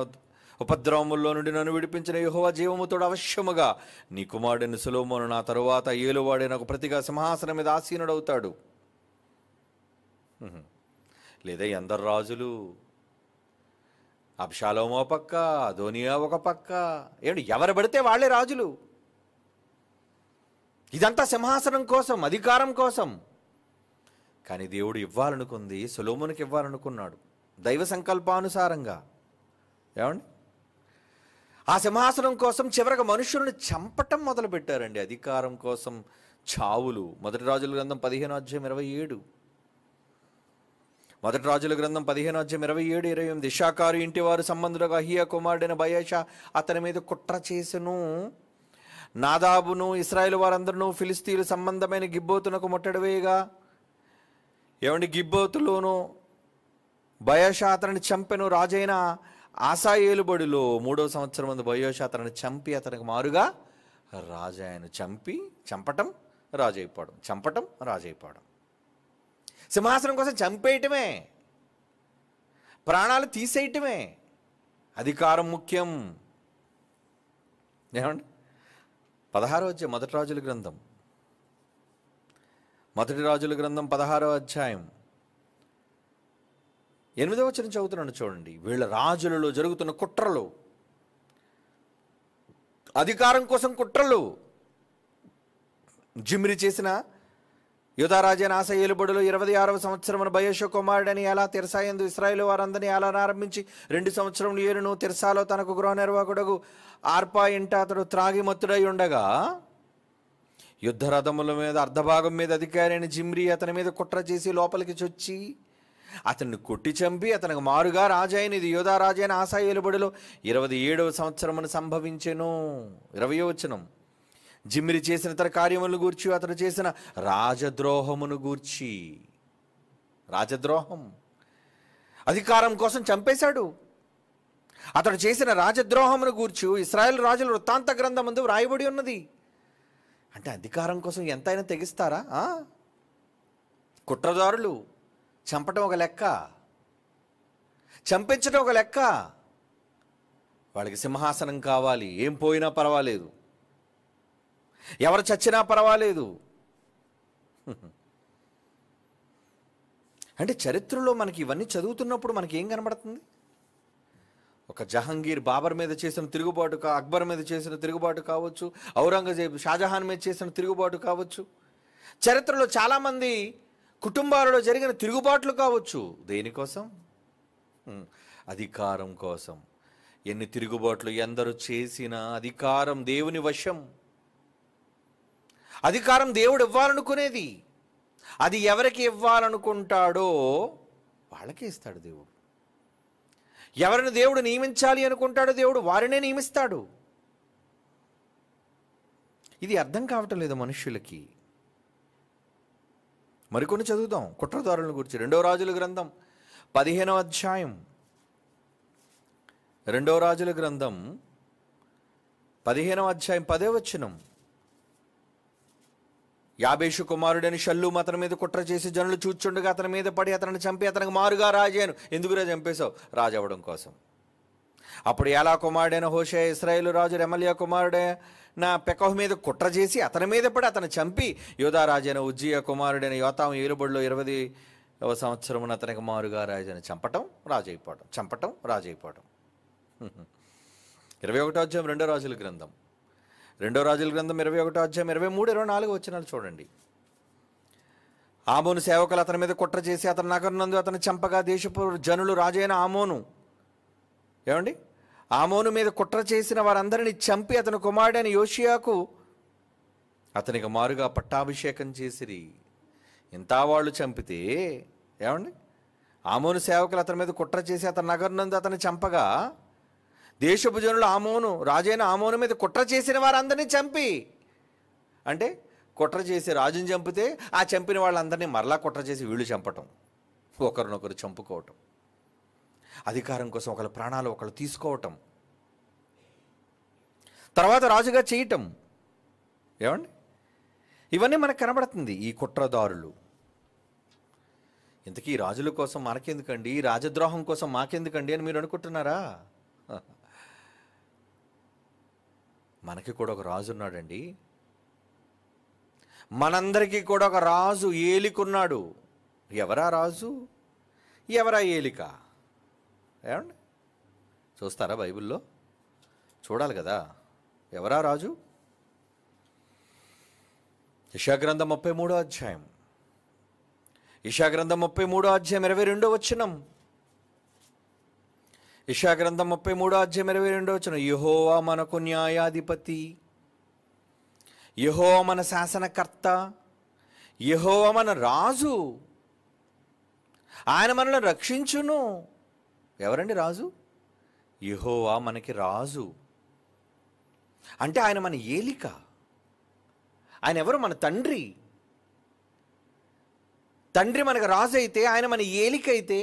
Speaker 1: ఉపద్రవముల్లో నుండి నన్ను విడిపించిన యెహోవా జీవముతోడు అవశ్యముగా నీ కుమారుడిని సొలొమోను నా తరువాత ఏలువాడే నాకు ప్రతిగా సింహాసనం మీద ఆసీనుడవుతాడు. లేదా ఎందరు రాజులు? అబ్షాలోము ఒక పక్క, అదోనియా ఒక పక్క. ఎవరు పడితే వాళ్ళే రాజులు. ఇదంతా సింహాసనం కోసం, అధికారం కోసం. కానీ దేవుడు ఇవ్వాలనుకుంది సొలొమోనుకి ఇవ్వాలనుకున్నాడు దైవ సంకల్పానుసారంగా. ఆ సింహాసనం కోసం చివరికి మనుషులను చంపటం మొదలుపెట్టారండి. అధికారం కోసం చావులు. మొదటి రాజుల గ్రంథం 15:27. మొదటి రాజుల గ్రంథం 15:27-28. ఇషాకారు ఇంటి వారు సంబంధులకు అహియా కుమారుడైన బయషా అతని మీద కుట్ర చేసెను. నాదాబును ఇశ్రాయేలు వారందరూ ఫిలిస్తీన్ల సంబంధమైన గిబ్బోతునకు ముట్టడి వేయగా, గిబ్బోతులోను బయషా అతనిని చంపెను. రాజైన ఆసా ఏలుబడిలో 3వ సంవత్సరం ముందు బయషా అతనిని చంపి అతనికి మారుగా రాజాయను. చంపటం రాజైపోవడం. సింహాసనం కోసం చంపేయటమే, ప్రాణాలు తీసేయటమే. అధికారం ముఖ్యం. ఏమండి? 16వ అధ్యాయం మొదటి రాజుల గ్రంథం 16వ అధ్యాయం 8వ వచనం చదువుతున్నాను చూడండి. వీళ్ళ రాజులలో జరుగుతున్న కుట్రలు, అధికారం కోసం కుట్రలు. జిమ్రి చేసిన యూదారాజైన ఆసా ఏలుబడిలో 26వ సంవత్సరమున బయషా కుమారుడని ఎలా తిర్సాయందు ఇశ్రాయేలు వారందరినీ ఎలా ఆరంభించి 2 సంవత్సరములు ఏలును. తిర్సాలో తనకు గృహ నిర్వాహకుడగు ఆర్పా ఇంట అతడు త్రాగి మత్తుడై ఉండగా, యుద్ధరథముల మీద అర్ధభాగం మీద అధికారి అయిన జిమ్రి అతని మీద కుట్ర చేసి లోపలికి చొచ్చి అతన్ని కొట్టి చంపి అతనికి మారుగా రాజైన ఇది యూదా రాజైన ఆసా ఏలుబడిలో 27వ సంవత్సరమున సంభవించెను. 20వ వచనం. జిమ్రి చేసిన ఇతర కార్యములను గూర్చి, అతడు చేసిన రాజద్రోహమును గూర్చి. రాజద్రోహం, అధికారం కోసం చంపేశాడు. అతడు చేసిన రాజద్రోహమును గూర్చి ఇశ్రాయేలు రాజుల వృత్తాంత గ్రంథం ముందు వ్రాయబడి ఉన్నది. అంటే అధికారం కోసం ఎంతైనా తెగిస్తారా? కుట్రదారులు చంపటం ఒక లెక్క, చంపించడం ఒక లెక్క. వాళ్ళకి సింహాసనం కావాలి, ఏం పోయినా పర్వాలేదు, ఎవరు చచ్చినా పర్వాలేదు. అంటే చరిత్రలో మనకి ఇవన్నీ చదువుతున్నప్పుడు మనకి ఏం కనబడుతుంది? ఒక జహంగీర్ బాబర్ మీద చేసిన తిరుగుబాటు, అక్బర్ మీద చేసిన తిరుగుబాటు కావచ్చు, ఔరంగజేబ్ షాజహాన్ మీద చేసిన తిరుగుబాటు కావచ్చు, చరిత్రలో చాలామంది కుటుంబాలలో జరిగిన తిరుగుబాట్లు కావచ్చు. దేనికోసం? అధికారం కోసం. ఎన్ని తిరుగుబాట్లు ఎందరు చేసినా అధికారం దేవుని వశం. అధికారం దేవుడు ఇవ్వాలనుకునేది. అది ఎవరికి ఇవ్వాలనుకుంటాడో వాళ్ళకే ఇస్తాడు దేవుడు. ఎవరిని దేవుడు నియమించాలి అనుకుంటాడో దేవుడు వారినే నియమిస్తాడు. ఇది అర్థం కావటం లేదు మనుష్యులకి. మరికొన్ని చదువుదాం కుట్రదారులను గురించి. 2వ రాజుల గ్రంథం 15వ అధ్యాయం. 2వ రాజుల గ్రంథం 15వ అధ్యాయం 10వ వచనం. యాబేషు కుమారుడని షల్లూం అతని మీద కుట్ర చేసి జనులు చూచుండగా అతని మీద పడి అతనిని చంపి అతనికి మారుగా రాజాను. ఎందుకురా చంపేశావు? రాజు అవ్వడం కోసం. అప్పుడు ఏలా కుమారుడైన హోషే ఇశ్రాయేలు రాజు రెమల్యా కుమారుడైన పెకహు మీద కుట్ర చేసి అతని మీద పడి అతను చంపి యూదా రాజైన ఉజ్జియా కుమారుడైన యోతాము ఏలుబడిలో 20వ సంవత్సరమున అతనికి మారుగా రాజాను. చంపటం రాజైపోవడం. 21వ అధ్యాయం 2వ రాజుల గ్రంథం 21వ అధ్యాయం 23, 24 వచనాలు చూడండి. ఆమోను సేవకులు అతని మీద కుట్ర చేసి అతని నగరునందు అతను చంపగా దేశపు జనులు రాజైన ఆమోను మీద కుట్ర చేసిన వారందరినీ చంపి అతని కుమారుడైన యోషియాకు అతనికి మారుగా పట్టాభిషేకం చేసిరి. ఇంత వాళ్ళు చంపితే ఆమోను సేవకులు అతని మీద కుట్ర చేసి అతని నగరునందు అతను చంపగా దేశపు జనులు రాజైన ఆమోను మీద కుట్ర చేసిన వారందరినీ చంపి, అంటే కుట్ర చేసి రాజుని చంపితే ఆ చంపిన వాళ్ళందరినీ మరలా కుట్ర చేసి వీళ్ళు చంపటం, ఒకరినొకరు చంపుకోవటం, అధికారం కోసం ఒకళ్ళ ప్రాణాలు ఒకళ్ళు తీసుకోవటం, తర్వాత రాజుగా చేయటం. ఇవన్నీ మనకు కనబడుతుంది. ఈ కుట్రదారులు. ఇంతకీ ఈ రాజుల కోసం మనకెందుకండి, ఈ రాజద్రోహం కోసం మాకెందుకండి అని మీరు అనుకుంటున్నారా? మనకి కూడా ఒక రాజు ఉన్నాడండి. మనందరికీ కూడా ఒక రాజు ఏలికున్నాడు. ఎవరా రాజు, ఎవరా ఏలిక? చూస్తారా? బైబిల్లో చూడాలి కదా. ఎవరా రాజు? యెషయాగ్రంథం 33వ అధ్యాయం. యెషయాగ్రంథం 33వ అధ్యాయం 22వ వచనం. యెషయా గ్రంథం 33:22 యెహోవా మనకు న్యాయాధిపతి, యెహోవా మన శాసనకర్త, యెహోవా మన రాజు, ఆయన మనల్ని రక్షించును. ఎవరండి రాజు? యెహోవా మనకి రాజు. అంటే ఆయన మన ఏలిక. ఆయన ఎవరు? మన తండ్రి. తండ్రి మనకు రాజు అయితే ఆయన మన ఏలిక అయితే,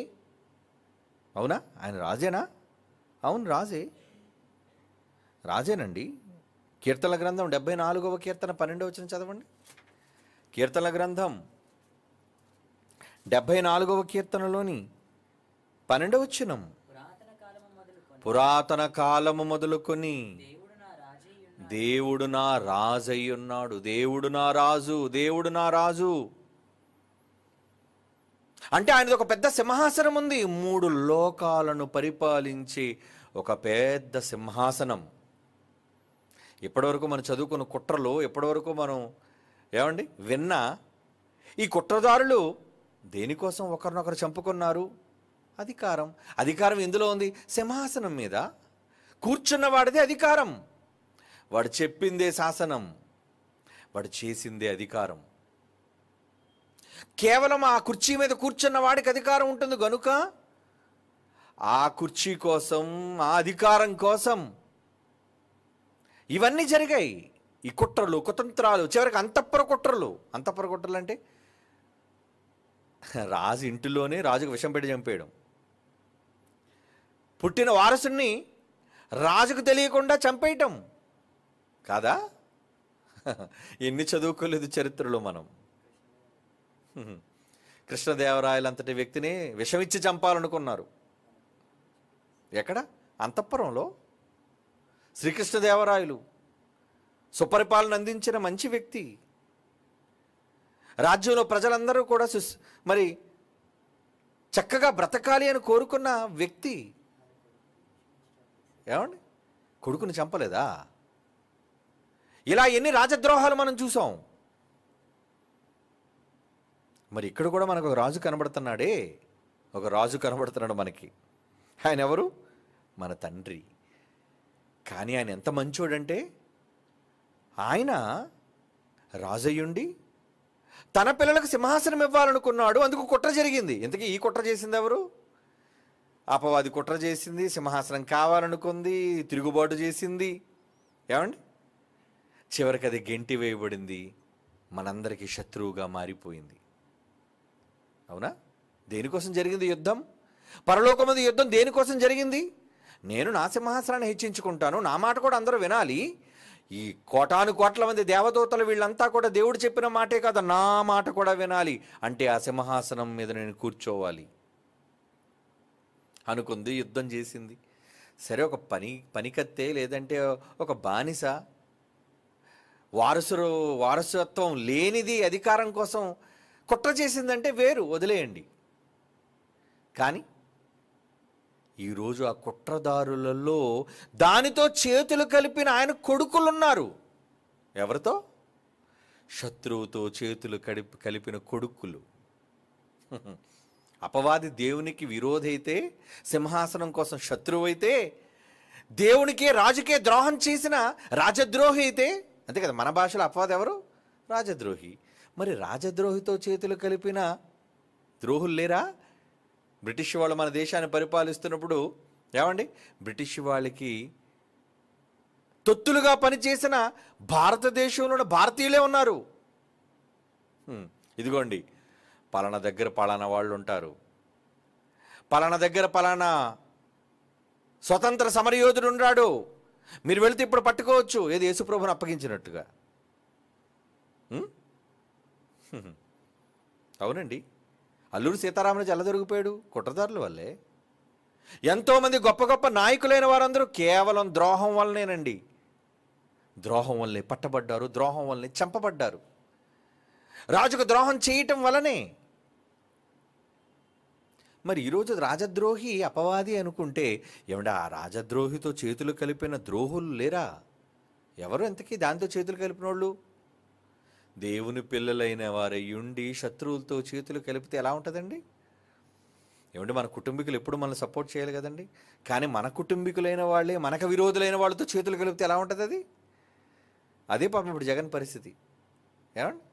Speaker 1: అవునా? ఆయన రాజేనా? అవును, రాజేనండి. కీర్తనల గ్రంథం 74వ కీర్తన 12వ వచనం చదవండి. కీర్తనల గ్రంథం 74వ కీర్తనలోని 12వ వచనం. పురాతన కాలము మొదలుకొని దేవుడు నా రాజయ్యున్నాడు. దేవుడు నా రాజు, దేవుడు నా రాజు. అంటే ఆయనది ఒక పెద్ద సింహాసనం ఉంది. 3 లోకాలను పరిపాలించి ఒక పెద్ద సింహాసనం. ఇప్పటివరకు మనం చదువుకున్న కుట్రలు, ఎప్పటివరకు మనం విన్న ఈ కుట్రదారులు దేనికోసం ఒకరినొకరు చంపుకున్నారు? అధికారం ఎందులో ఉంది? సింహాసనం మీద కూర్చున్నవాడిదే అధికారం. వాడు చెప్పిందే శాసనం, వాడు చేసిందే అధికారం. కేవలం ఆ కుర్చీ మీద కూర్చున్న వాడికి అధికారం ఉంటుంది గనుక ఆ కుర్చీ కోసం, ఆ అధికారం కోసం ఇవన్నీ జరిగాయి. ఈ కుట్రలు, కుతంత్రాలు, చివరికి అంతఃపుర కుట్రలు అంటే రాజు ఇంటిలోనే రాజుకు విషం పెట్టి చంపేయడం, పుట్టిన వారసుని రాజుకు తెలియకుండా చంపేయటం కాదా? ఎన్ని చదువుకోలేదు చరిత్రలో మనం. కృష్ణదేవరాయలంతటి వ్యక్తిని విషమిచ్చి చంపాలనుకున్నారు. ఎక్కడ? అంతఃపురంలో. శ్రీకృష్ణదేవరాయలు సుపరిపాలన అందించిన మంచి వ్యక్తి. రాజ్యంలో ప్రజలందరూ కూడా మరి చక్కగా బ్రతకాలి అని కోరుకున్న వ్యక్తి. ఏమండి? కొడుకుని చంపలేదా? ఇలా ఎన్ని రాజద్రోహాలు మనం చూసాం. మరి ఇక్కడ కూడా మనకు ఒక రాజు కనబడుతున్నాడే, ఒక రాజు కనబడుతున్నాడు మనకి. ఆయన ఎవరు? మన తండ్రి. కానీ ఆయన ఎంత మంచోడంటే, ఆయన రాజయ్యుండి తన పిల్లలకు సింహాసనం ఇవ్వాలనుకున్నాడు. అందుకు కుట్ర జరిగింది. ఇంతకీ ఈ కుట్ర చేసింది ఎవరు? అపవాది కుట్ర చేసింది. సింహాసనం కావాలనుకుంది, తిరుగుబాటు చేసింది. ఏమండి? చివరికి అది గెంటి వేయబడింది, మనందరికీ శత్రువుగా మారిపోయింది. అవునా? దేనికోసం జరిగింది యుద్ధం? పరలోకమందు యుద్ధం దేనికోసం జరిగింది? నేను నా సింహాసనాన్ని హెచ్చించుకుంటాను, నా మాట కూడా అందరూ వినాలి. ఈ కోటాను కోట్ల మంది దేవదూతలు వీళ్ళంతా కూడా దేవుడు చెప్పిన మాటే కాదు, నా మాట కూడా వినాలి. అంటే ఆ సింహాసనం మీద నేను కూర్చోవాలి అనుకుంది, యుద్ధం చేసింది. సరే, ఒక పనికత్తే లేదంటే ఒక బానిస, వారసత్వం లేనిది అధికారం కోసం కుట్ర చేసిందంటే వేరు, వదిలేయండి. కానీ ఈరోజు ఆ కుట్రదారులలో దానితో చేతులు కలిపిన ఆయన కొడుకులున్నారు. ఎవరితో? శత్రువుతో చేతులు కలిపిన కొడుకులు. అపవాది దేవునికి విరోధైతే, సింహాసనం కోసం శత్రువు అయితే, దేవునికే రాజుకే ద్రోహం చేసిన రాజద్రోహి అయితే, అంతే కదా మన భాషలో అపవాది ఎవరు? రాజద్రోహి. మరి రాజద్రోహితో చేతులు కలిపిన ద్రోహులు లేరా? బ్రిటిష్ వాళ్ళు మన దేశాన్ని పరిపాలిస్తున్నప్పుడు ఏమండి, బ్రిటిష్ వాళ్ళకి తొత్తులుగా పనిచేసిన భారతదేశంలో భారతీయులే ఉన్నారు. ఇదిగోండి, పలానా దగ్గర పలానా వాళ్ళు ఉంటారు, పలానా దగ్గర పలానా స్వతంత్ర సమరయోధుడు ఉన్నాడు, మీరు వెళితే ఇప్పుడు పట్టుకోవచ్చు. ఏది? యేసుప్రభుని అప్పగించినట్టుగా. అవునండి, అల్లూరి సీతారామరాజు ఎలా దొరికిపోయాడు? కుట్రదారుల వల్లే. ఎంతోమంది గొప్ప గొప్ప నాయకులైన వారందరూ కేవలం ద్రోహం వల్లనేనండి. ద్రోహం వల్లే పట్టబడ్డారు, ద్రోహం వల్లనే చంపబడ్డారు. రాజుకు ద్రోహం చేయటం వల్లనే. మరి ఈరోజు రాజద్రోహి అపవాది అనుకుంటే ఏమంటే ఆ రాజద్రోహితో చేతులు కలిపిన ద్రోహులు లేరా? ఎవరు ఎంతకీ దాంతో చేతులు కలిపిన వాళ్ళు? దేవుని పిల్లలైన వారయ్యుండి శత్రువులతో చేతులు కలిపితే ఎలా ఉంటుందండి? ఏమంటే మన కుటుంబీకులు ఎప్పుడు మనల్ని సపోర్ట్ చేయాలి కదండి. కానీ మన కుటుంబీకులైన వాళ్ళే మనకు విరోధులైన వాళ్ళతో చేతులు కలిపితే ఎలా ఉంటుంది అది? అదే పాపం ఇప్పుడు జగన్ పరిస్థితి. ఏమండి,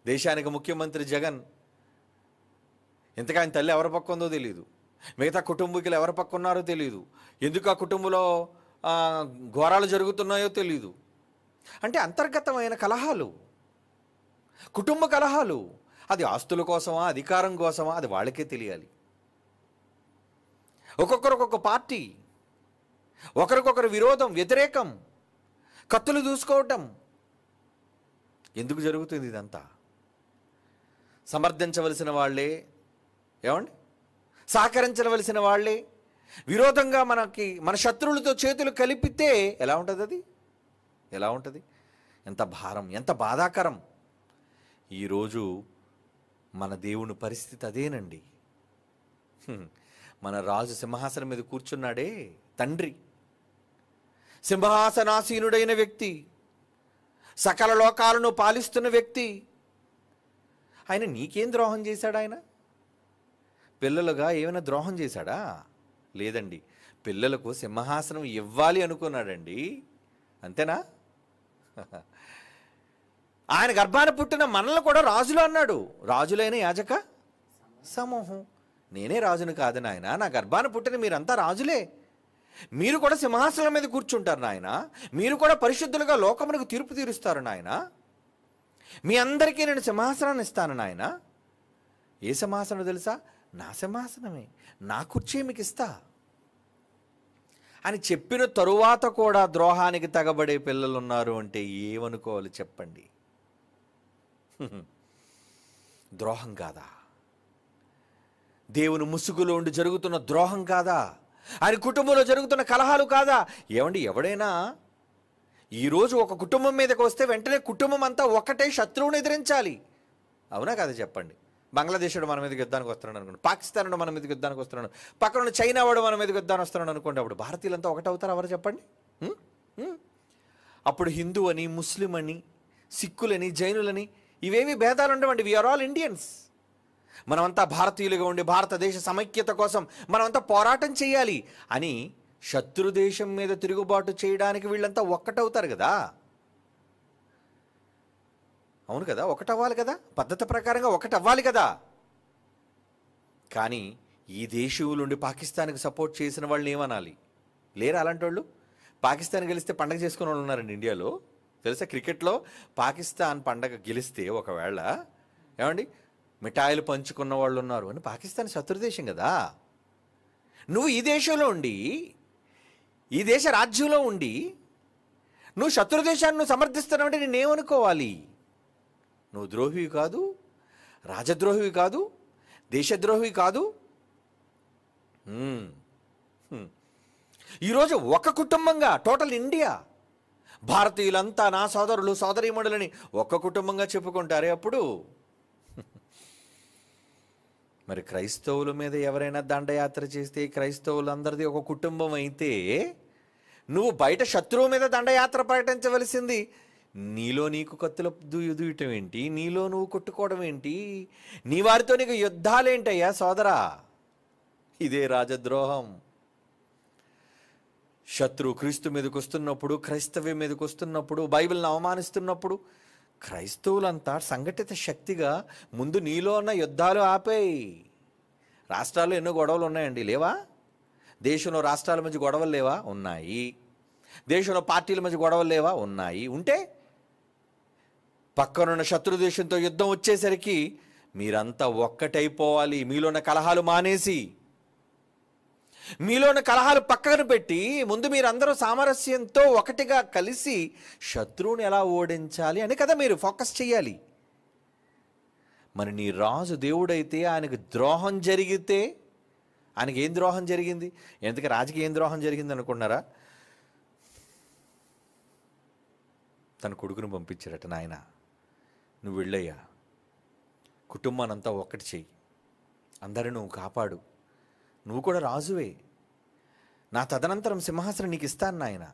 Speaker 1: దేశానికి ముఖ్యమంత్రి జగన్, ఇంతగా ఆయన తల్లి ఎవరి పక్క ఉందో తెలియదు, మిగతా కుటుంబీకులు ఎవరి పక్క ఉన్నారో తెలియదు, ఎందుకు ఆ కుటుంబంలో ఘోరాలు జరుగుతున్నాయో తెలియదు. అంటే అంతర్గతమైన కలహాలు, కుటుంబ కలహాలు. అది ఆస్తుల కోసమా, అధికారం కోసమా, అది వాళ్ళకే తెలియాలి. ఒక్కొక్కరు ఒక్కొక్క పార్టీ, ఒకరికొకరు విరోధం, వ్యతిరేకం, కత్తులు దూసుకోవటం. ఎందుకు జరుగుతుంది ఇదంతా? సమర్థించవలసిన వాళ్ళే, ఏమండి, సహకరించవలసిన వాళ్ళే విరోధంగా మన శత్రువులతో చేతులు కలిపితే ఎలా ఉంటుంది అది? ఎలా ఉంటుంది? ఎంత భారం, ఎంత బాధాకరం. ఈరోజు మన దేవుని పరిస్థితి అదేనండి. మన రాజు సింహాసనం మీద కూర్చున్నాడే, తండ్రి, సింహాసనాసీనుడైన వ్యక్తి, సకల లోకాలను పాలిస్తున్న వ్యక్తి, ఆయన నీకేం ద్రోహం చేశాడు? ఆయన పిల్లలుగా ఏమైనా ద్రోహం చేశాడా? లేదండి. పిల్లలకు సింహాసనం ఇవ్వాలి అనుకున్నాడండి, అంతేనా? ఆయన గర్భాన పుట్టిన మనల్ని కూడా రాజులు అన్నాడు. రాజులైన యాజక సమూహం. నేనే రాజును కాదు నాయన, నా గర్భాన పుట్టిన మీరంతా రాజులే. మీరు కూడా సింహాసనం మీద కూర్చుంటారు నాయన. మీరు కూడా పరిశుద్ధులుగా లోకమునకు తీర్పు తీరుస్తారు నాయన. మీ అందరికీ నేను సింహాసనాన్ని ఇస్తాను నాయన. ఏ సింహాసనం తెలుసా? నా సింహాసనమే, నా కుర్చీ మీకు ఇస్తా అని చెప్పిన తరువాత కూడా ద్రోహానికి తగబడే పిల్లలు ఉన్నారు అంటే ఏమనుకోవాలి చెప్పండి? ద్రోహం కాదా? దేవుని ముసుగులో ఉండి జరుగుతున్న ద్రోహం కాదా? ఆయన కుటుంబంలో జరుగుతున్న కలహాలు కాదా? ఏమండి, ఎవడైనా ఈరోజు ఒక కుటుంబం మీదకి వస్తే వెంటనే కుటుంబం అంతా ఒకటే శత్రువుని ఎదిరించాలి, అవునా కాదా చెప్పండి? బంగ్లాదేశ్ వాడు మన మీదకి యుద్ధానికి వస్తున్నాడు అనుకోండి, పాకిస్తాన్ వాడు మన మీదకి యుద్ధానికి వస్తున్నాడు, పక్కన చైనా వాడు మన మీదకి యుద్ధానికి వస్తున్నాడు అనుకోండి, అప్పుడు భారతీయులంతా ఒకటవుతారు ఎవరు చెప్పండి? అప్పుడు హిందూ అని, ముస్లిం అని, సిక్కులని, జైనులని ఇవేమీ భేదాలు ఉండవండి. We are all Indians. మనమంతా భారతీయులుగా ఉండి భారతదేశ సమైక్యత కోసం మనమంతా పోరాటం చేయాలి అని శత్రుదేశం మీద తిరుగుబాటు చేయడానికి వీళ్ళంతా ఒక్కటవుతారు కదా, అవును కదా? ఒకటవ్వాలి కదా, పద్ధతి ప్రకారంగా ఒకటవ్వాలి కదా. కానీ ఈ దేశీయులుండి పాకిస్తాన్కి సపోర్ట్ చేసిన వాళ్ళని ఏమనాలి? లేరు అలాంటి వాళ్ళు? పాకిస్తాన్ గెలిస్తే పండగ చేసుకునే వాళ్ళు ఉన్నారండి ఇండియాలో, తెలుసా? క్రికెట్లో పాకిస్తాన్ పండగ గెలిస్తే ఒకవేళ, ఏమండి, మిఠాయిలు పంచుకున్న వాళ్ళు ఉన్నారు అని. పాకిస్తాన్ శత్రుదేశం కదా. నువ్వు ఈ దేశంలో ఉండి, ఈ దేశ రాజ్యంలో ఉండి నువ్వు శత్రుదేశాన్ని నువ్వు సమర్థిస్తున్నావంటే నేనేమనుకోవాలి? నువ్వు ద్రోహివి కాదు, రాజద్రోహివి కాదు, దేశద్రోహివి కాదు. ఈరోజు ఒక కుటుంబంగా, టోటల్ ఇండియా, భారతీయులంతా నా సోదరులు సోదరీమణులని ఒక్క కుటుంబంగా చెప్పుకుంటారే అప్పుడు. మరి క్రైస్తవుల మీద ఎవరైనా దండయాత్ర చేస్తే క్రైస్తవులందరిది ఒక కుటుంబం అయితే, నువ్వు బయట శత్రువు మీద దండయాత్ర ప్రకటించవలసింది నీలో నీకు కత్తుల దూయటం ఏంటి? నీలో నువ్వు కొట్టుకోవడం ఏంటి? నీ వారితో నీకు యుద్ధాలేంటయ్యా సోదరా? ఇదే రాజద్రోహం. శత్రువు క్రీస్తు మీదకి వస్తున్నప్పుడు, క్రైస్తవ్యం మీదకి వస్తున్నప్పుడు, బైబిల్ని అవమానిస్తున్నప్పుడు క్రైస్తవులంతా సంఘటిత శక్తిగా ముందు నీలో ఉన్న యుద్ధాలు ఆపేయి. రాష్ట్రాల్లో ఎన్నో గొడవలు ఉన్నాయండి, లేవా? దేశంలో రాష్ట్రాల మధ్య గొడవలు లేవా? ఉన్నాయి. దేశంలో పార్టీల మధ్య గొడవలు లేవా? ఉన్నాయి. ఉంటే పక్కనున్న శత్రు దేశంతో యుద్ధం వచ్చేసరికి మీరంతా ఒక్కటైపోవాలి. మీలోన్న కలహాలు మానేసి, మీలోని కలహాలు పక్కన పెట్టి ముందు మీరందరూ సామరస్యంతో ఒకటిగా కలిసి శత్రువుని ఎలా ఓడించాలి అని కదా మీరు ఫోకస్ చేయాలి. మరి నీ రాజు దేవుడైతే ఆయనకు ద్రోహం జరిగితే, ఆయనకి ఏం ద్రోహం జరిగింది? ఎందుకు రాజుకి ఏం ద్రోహం జరిగింది అనుకున్నారా? తన కొడుకును పంపించారట, నాయన నువ్వు వెళ్ళయ్యా, కుటుంబానంతా ఒక్కటి చెయ్యి, అందరూ నువ్వు కాపాడు, నువ్వు కూడా రాజువే, నా తదనంతరం సింహాసనం నీకు ఇస్తాను నాయన,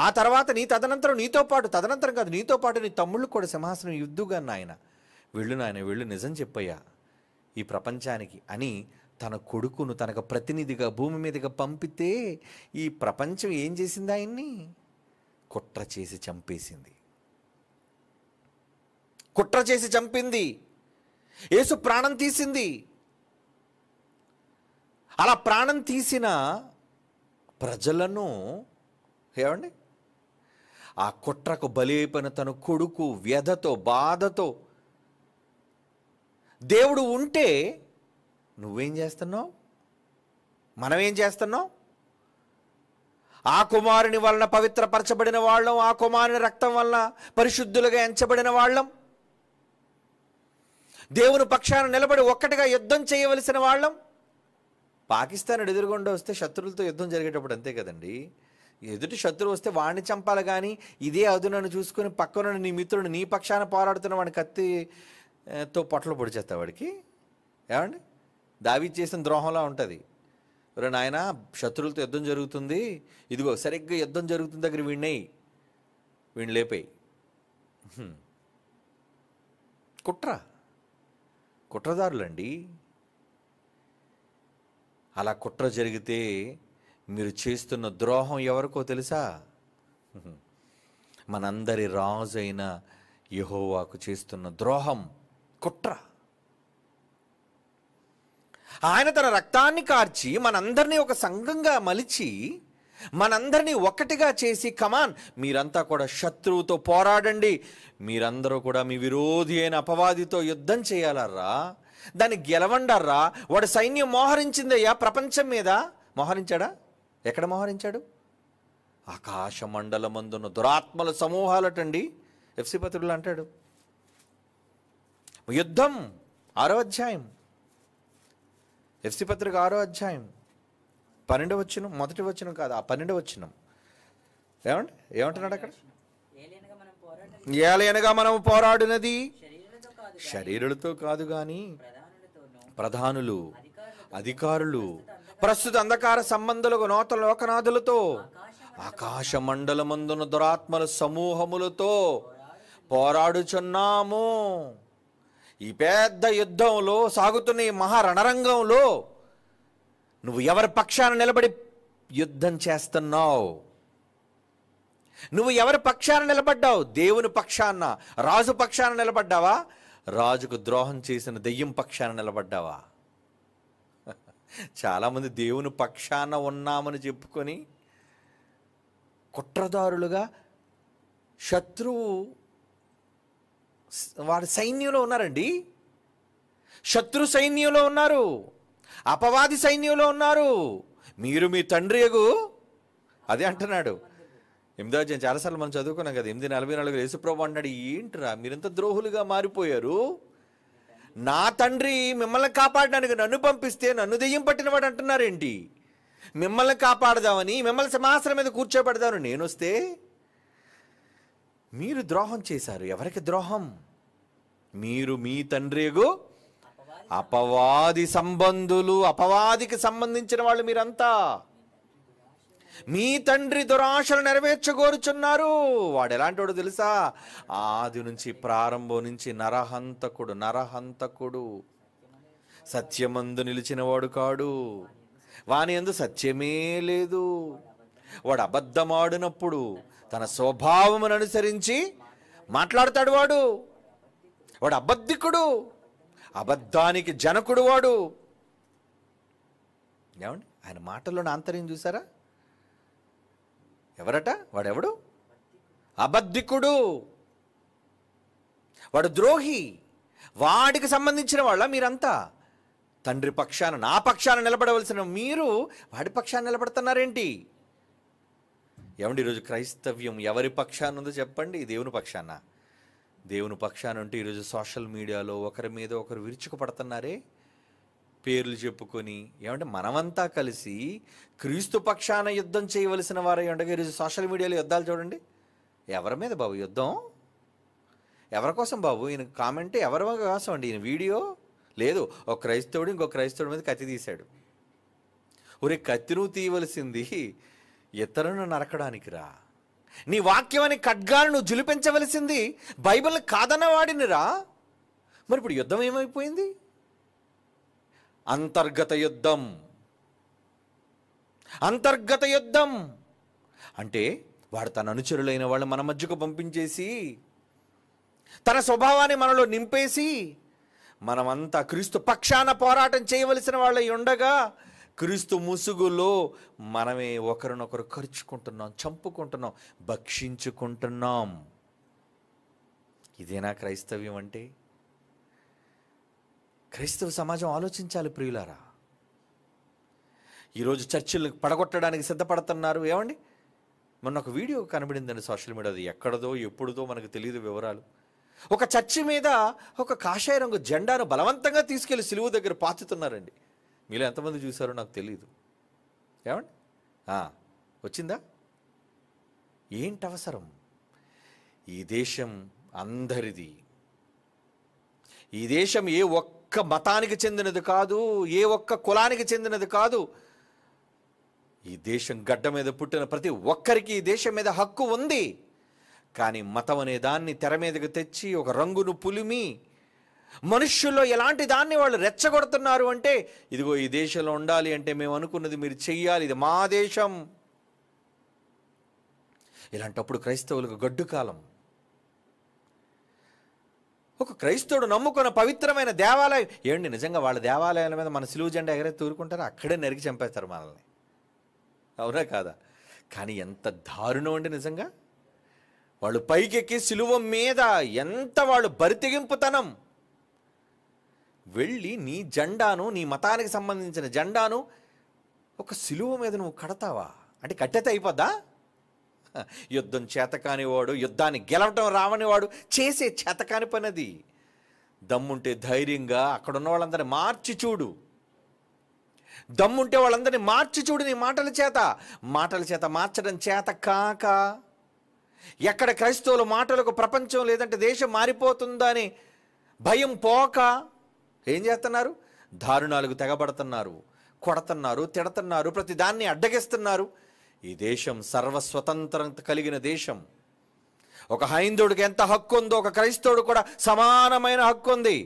Speaker 1: ఆ తర్వాత నీ తదనంతరం నీతో పాటు, తదనంతరం కాదు నీతో పాటు నీ తమ్ముళ్ళు కూడా సింహాసనం ఇద్దుగా నాయన, వెళ్ళు నాయన వెళ్ళు, నిజం చెప్పయ్యా ఈ ప్రపంచానికి అని తన కొడుకును తనకు ప్రతినిధిగా భూమి మీదగా పంపితే ఈ ప్రపంచం ఏం చేసింది? ఆయన్ని కుట్ర చేసి చంపేసింది. కుట్ర చేసి చంపింది. యేసు ప్రాణం తీసింది. అలా ప్రాణం తీసిన ప్రజలను ఏమండి, ఆ కుట్రకు బలి అయిపోయిన తన కొడుకు వ్యధతో బాధతో దేవుడు ఉంటే నువ్వేం చేస్తున్నావు? మనమేం చేస్తున్నావు? ఆ కుమారుని వలన పవిత్రపరచబడిన వాళ్ళం, ఆ కుమారుని రక్తం వలన పరిశుద్ధులుగా ఎంచబడిన వాళ్ళం, దేవుని పక్షాన నిలబడి ఒక్కటిగా యుద్ధం చేయవలసిన వాళ్ళం. పాకిస్తాన్ ఎదురుగుండా వస్తే శత్రువులతో యుద్ధం జరిగేటప్పుడు అంతే కదండి. ఎదుటి శత్రువు వస్తే వాడిని చంపాలి, కానీ ఇదే అదునను చూసుకొని పక్కన నీ మిత్రుడు నీ పక్షాన పోరాడుతున్న వాడిని కత్తితో పొట్టలు పొడిచేస్తావు వాడికి. ఏమండి, దావీదు చేసిన ద్రోహంలా ఉంటుంది. ఎవరు నాయన, శత్రువులతో యుద్ధం జరుగుతుంది, ఇదిగో సరిగ్గా యుద్ధం జరుగుతుంది దగ్గర వీడిని లేపేయి. కుట్రదారులండి. అలా కుట్ర జరిగితే మీరు చేస్తున్న ద్రోహం ఎవరికో తెలుసా? మనందరి రాజు అయిన యెహోవాకు చేస్తున్న ద్రోహం, కుట్ర. ఆయన తన రక్తాన్ని కార్చి మనందరినీ ఒక సంఘంగా మలిచి మనందరినీ ఒక్కటిగా చేసి, కమాన్ మీరంతా కూడా శత్రువుతో పోరాడండి, మీరందరూ కూడా మీ విరోధి అయిన అపవాదితో యుద్ధం చేయాలర్రా, దాన్ని గెలవండర్రా. వాడు సైన్యం మోహరించిందయ్యా ప్రపంచం మీద. మోహరించాడా? ఎక్కడ మోహరించాడు? ఆకాశ మండలమందున్న దురాత్మల సమూహాలటండి. ఎఫ్సి పత్రులు అంటాడు. యుద్ధం 6వ అధ్యాయం, ఎఫ్సి పత్రిక 6వ అధ్యాయం 12వ వచనం, మొదటి వచనం కాదు, ఆ 12వ వచనం. ఏమంటున్నాడు అక్కడ? ఏలయనగా మనం పోరాడినది శరీరులతో కాదు గాని ప్రధానులు, అధికారులు, ప్రస్తుత అంధకార సంబంధులకు, నూతన లోకనాథులతో, ఆకాశ మండలమందున దురాత్మల సమూహములతో పోరాడుచున్నాము. ఈ పెద్ద యుద్ధంలో, సాగుతున్న ఈ మహారణరంగంలో నువ్వు ఎవరి పక్షాన నిలబడి యుద్ధం చేస్తున్నావు? నువ్వు ఎవరి పక్షాన నిలబడ్డావు? దేవుని పక్షాన, రాజు పక్షాన నిలబడ్డావా? రాజుకు ద్రోహం చేసిన దెయ్యం పక్షాన నిలబడ్డావా? చాలామంది దేవుని పక్షాన ఉన్నామని చెప్పుకొని కుట్రదారులుగా శత్రువు వాడి సైన్యంలో ఉన్నారండి. శత్రు సైన్యంలో ఉన్నారు, అపవాది సైన్యంలో ఉన్నారు. మీరు మీ తండ్రి యగు, అదే అంటున్నాడు 8వ అధ్యాయం. చాలాసార్లు మనం చదువుకున్నాం కదా, 8:44 యేసుప్రభు అన్నాడు, ఏంట్రా మీరింత ద్రోహులుగా మారిపోయారు? నా తండ్రి మిమ్మల్ని కాపాడడానికి నన్ను పంపిస్తే నన్ను దెయ్యం పట్టినవాడు అంటున్నారేంటి? మిమ్మల్ని కాపాడదామని, మిమ్మల్ని సింహాసనం మీద కూర్చోబెడదామని నేను వస్తే మీరు ద్రోహం చేశారు. ఎవరికి ద్రోహం? మీరు మీ తండ్రిగు అపవాది సంబంధులు, అపవాదికి సంబంధించిన వాళ్ళు మీరంతా. మీ తండ్రి దురాశలు నెరవేర్చగోరుచున్నారు. వాడు ఎలాంటి వాడు తెలుసా? ఆది నుంచి, ప్రారంభం నుంచి నరహంతకుడు, సత్యమందు నిలిచినవాడు కాడు, వాని యందు సత్యమే లేదు. వాడు అబద్ధమాడినప్పుడు తన స్వభావమును అనుసరించి మాట్లాడతాడు. వాడు అబద్ధికుడు, అబద్ధానికి జనకుడు వాడు. ఏమండి, ఆయన మాటల్లోని ఆంతర్యం చూసారా? ఎవరట? వాడెవడు? అబద్ధికుడు, వాడు ద్రోహి. వాడికి సంబంధించిన వాళ్ళ మీరంతా? తండ్రి పక్షాన, నా పక్షాన నిలబడవలసిన మీరు వాడి పక్షాన నిలబడుతున్నారేంటి? ఏమండి, ఈరోజు క్రైస్తవ్యం ఎవరి పక్షాన ఉందో చెప్పండి? దేవుని పక్షాన. దేవుని పక్షాన ఉంటే ఈరోజు సోషల్ మీడియాలో ఒకరి మీద ఒకరు విరుచుకుపడుతున్నారే పేర్లు చెప్పుకొని. ఏమంటే మనమంతా కలిసి క్రీస్తు పక్షాన యుద్ధం చేయవలసిన వారై ఉండగా ఈరోజు సోషల్ మీడియాలో యుద్ధాలు చూడండి. ఎవరి మీద బాబు యుద్ధం? ఎవరి కోసం బాబు? ఈయన కామెంట్ ఎవరి కోసం అండి? ఈయన వీడియో లేదు, ఒక క్రైస్తవుడు ఇంకో క్రైస్తవుడి మీద కత్తి తీశాడు. ఒరే, కత్తి నువ్వు తీయవలసింది ఇతరులను నరకడానికి రా. నీ వాక్యం అని ఖడ్గాను నువ్వు జులిపించవలసింది బైబిల్ని కాదన్న వాడిని రా. మరి ఇప్పుడు యుద్ధం ఏమైపోయింది? అంతర్గత యుద్ధం. అంతర్గత యుద్ధం అంటే వాడు తన అనుచరులైన వాళ్ళు మన మధ్యకు పంపించేసి తన స్వభావాన్ని మనలో నింపేసి మనమంతా క్రీస్తు పక్షాన పోరాటం చేయవలసిన వాళ్ళై ఉండగా క్రీస్తు ముసుగులో మనమే ఒకరినొకరు ఖర్చుకుంటున్నాం, చంపుకుంటున్నాం, భక్షించుకుంటున్నాం. ఇదేనా క్రైస్తవ్యం అంటే? క్రైస్తవ సమాజం ఆలోచించాలి ప్రియులారా. ఈరోజు చర్చిలు పడగొట్టడానికి సిద్ధపడుతున్నారు. ఏమండి, మొన్న ఒక వీడియో కనబడిందండి సోషల్ మీడియా, అది ఎక్కడదో ఎప్పుడుదో మనకు తెలియదు వివరాలు. ఒక చర్చి మీద ఒక కాషాయ రంగు జెండాను బలవంతంగా తీసుకెళ్లి సిలువ దగ్గర పాతుతున్నారండి. మీలో ఎంతమంది చూసారో నాకు తెలియదు. ఏమండి వచ్చిందా? ఏంటి అవసరం? ఈ దేశం అందరిది. ఈ దేశం ఏ ఒక్క మతానికి చెందినది కాదు, ఏ ఒక్క కులానికి చెందినది కాదు. ఈ దేశం గడ్డ మీద పుట్టిన ప్రతి ఒక్కరికి ఈ దేశం మీద హక్కు ఉంది. కానీ మతం అనే దాన్ని తెర మీదకి తెచ్చి ఒక రంగును పులిమి మనుష్యుల్లో ఎలాంటి దాన్ని వాళ్ళు రెచ్చగొడుతున్నారు అంటే, ఇదిగో ఈ దేశంలో ఉండాలి అంటే మేము అనుకున్నది మీరు చెయ్యాలి, ఇది మా దేశం. ఇలాంటప్పుడు క్రైస్తవులకు గడ్డు కాలం. ఒక క్రైస్తవుడు నమ్ముకున్న పవిత్రమైన దేవాలయం ఏంటి, నిజంగా వాళ్ళ దేవాలయాల మీద మన సిలువ జెండా ఎగరైతే ఊరుకుంటారో అక్కడే నరికి చంపేస్తారు మనల్ని, అవునా కాదా? కానీ ఎంత దారుణం అండి నిజంగా. వాళ్ళు పైకెక్కి సిలువ మీద ఎంత వాళ్ళు బరితెగింపుతనం. వెళ్ళి నీ జెండాను, నీ మతానికి సంబంధించిన జెండాను ఒక సిలువ మీద నువ్వు కడతావా? అంటే కట్టెతే అయిపోద్దా? యుద్ధం చేతకానివాడు, యుద్ధాన్ని గెలవటం రావనివాడు చేసే చేతకాని పనది. దమ్ముంటే ధైర్యంగా అక్కడున్న వాళ్ళందరినీ మార్చి చూడు. దమ్ముంటే వాళ్ళందరినీ మార్చి చూడు నీ మాటల చేత మార్చడం చేత కాక, ఎక్కడ క్రైస్తవుల మాటలకు ప్రపంచం లేదంటే దేశం మారిపోతుందని భయం పోక ఏం చేస్తున్నారు? దారుణాలకు తెగబడుతున్నారు, కొడుతున్నారు, తిడుతున్నారు, ప్రతి దాన్ని అడ్డగిస్తున్నారు. ఈ దేశం సర్వస్వతంత్రత కలిగిన దేశం. ఒక హైందువుడికి ఎంత హక్కు ఉందో ఒక క్రైస్తవుడు కూడా సమానమైన హక్కు ఉంది.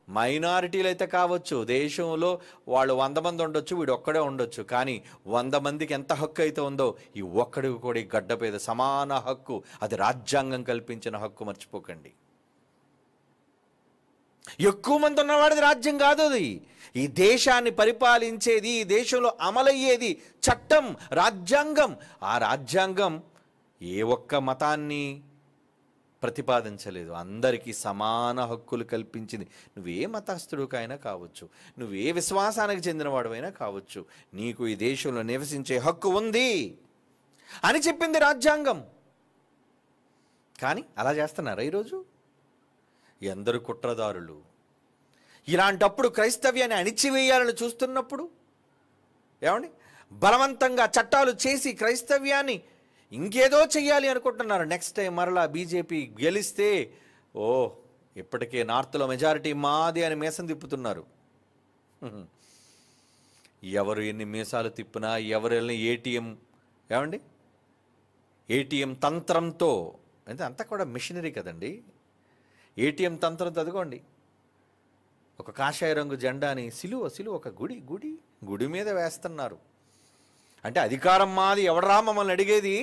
Speaker 1: మైనారిటీలు అయితే కావచ్చు, దేశంలో వాళ్ళు 100 మంది ఉండొచ్చు, వీడు ఒక్కడే ఉండొచ్చు, కానీ 100 మందికి ఎంత హక్కు అయితే ఉందో ఈ ఒక్కడికి కూడా ఈ గడ్డ మీద సమాన హక్కు. అది రాజ్యాంగం కల్పించిన హక్కు, మర్చిపోకండి. ఎక్కువ మంది ఉన్నవాడిది రాజ్యం కాదు అది. ఈ దేశాన్ని పరిపాలించేది, ఈ దేశంలో అమలయ్యేది చట్టం, రాజ్యాంగం. ఆ రాజ్యాంగం ఏ ఒక్క మతాన్ని ప్రతిపాదించలేదు, అందరికీ సమాన హక్కులు కల్పించింది. నువ్వే మతస్థుడికైనా కావచ్చు, నువ్వే విశ్వాసానికి చెందినవాడైనా కావచ్చు, నీకు ఈ దేశంలో నివసించే హక్కు ఉంది అని చెప్పింది రాజ్యాంగం. కానీ అలా చేస్తున్నారా ఈరోజు? ఎందరు కుట్రదారులు. ఇలాంటప్పుడు క్రైస్తవ్యాన్ని అణిచివేయాలని చూస్తున్నప్పుడు ఏమండి, బలవంతంగా చట్టాలు చేసి క్రైస్తవ్యాన్ని ఇంకేదో చెయ్యాలి అనుకుంటున్నారు. నెక్స్ట్ టైం మరలా బీజేపీ గెలిస్తే ఇప్పటికే నార్త్లో మెజారిటీ మాది అని మీసం తిప్పుతున్నారు. ఎవరు ఎన్ని మీసాలు తిప్పినా, ఎవరు ఏటీఎం తంత్రంతో, అంటే అంతా కూడా మిషనరీ కదండి. ఏటీఎం తంత్రంతో అదిగోండి, ఒక కాషాయ రంగు జెండాని సిలువ ఒక గుడి మీద వేస్తున్నారు. అంటే అధికారం మాది, ఎవడరా మమ్మల్ని అడిగేది?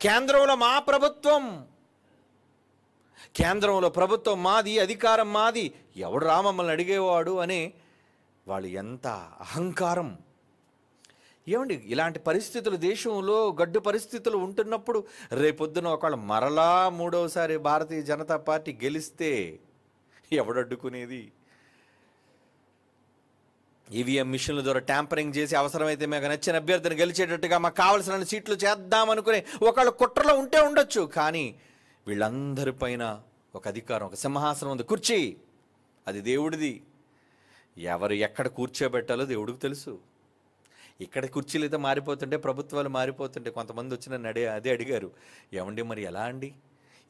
Speaker 1: కేంద్రంలో మా ప్రభుత్వం, కేంద్రంలో ప్రభుత్వం మాది, అధికారం మాది, ఎవడరా మమ్మల్ని అడిగేవాడు అని వాళ్ళు ఎంత అహంకారం. ఏమండి, ఇలాంటి పరిస్థితులు దేశంలో గడ్డు పరిస్థితులు ఉంటున్నప్పుడు రేపొద్దున ఒకవేళ మరలా 3వసారి భారతీయ జనతా పార్టీ గెలిస్తే ఎవడడ్డుకునేది? ఈవీఎం మిషన్ల ద్వారా ట్యాంపరింగ్ చేసి అవసరమైతే మాకు నచ్చిన అభ్యర్థిని గెలిచేటట్టుగా మాకు కావలసిన సీట్లు చేద్దామనుకునే ఒకళ్ళు కుట్రలో ఉంటే ఉండొచ్చు. కానీ వీళ్ళందరిపైన ఒక అధికారం, ఒక సింహాసనం ఉంది, కుర్చీ, అది దేవుడిది. ఎవరు ఎక్కడ కూర్చోబెట్టాలో దేవుడికి తెలుసు. ఇక్కడ కుర్చీలు అయితే మారిపోతుంటే, ప్రభుత్వాలు మారిపోతుంటే కొంతమంది వచ్చి నన్ను అదే అడిగారు, ఏమండి మరి ఎలా అండి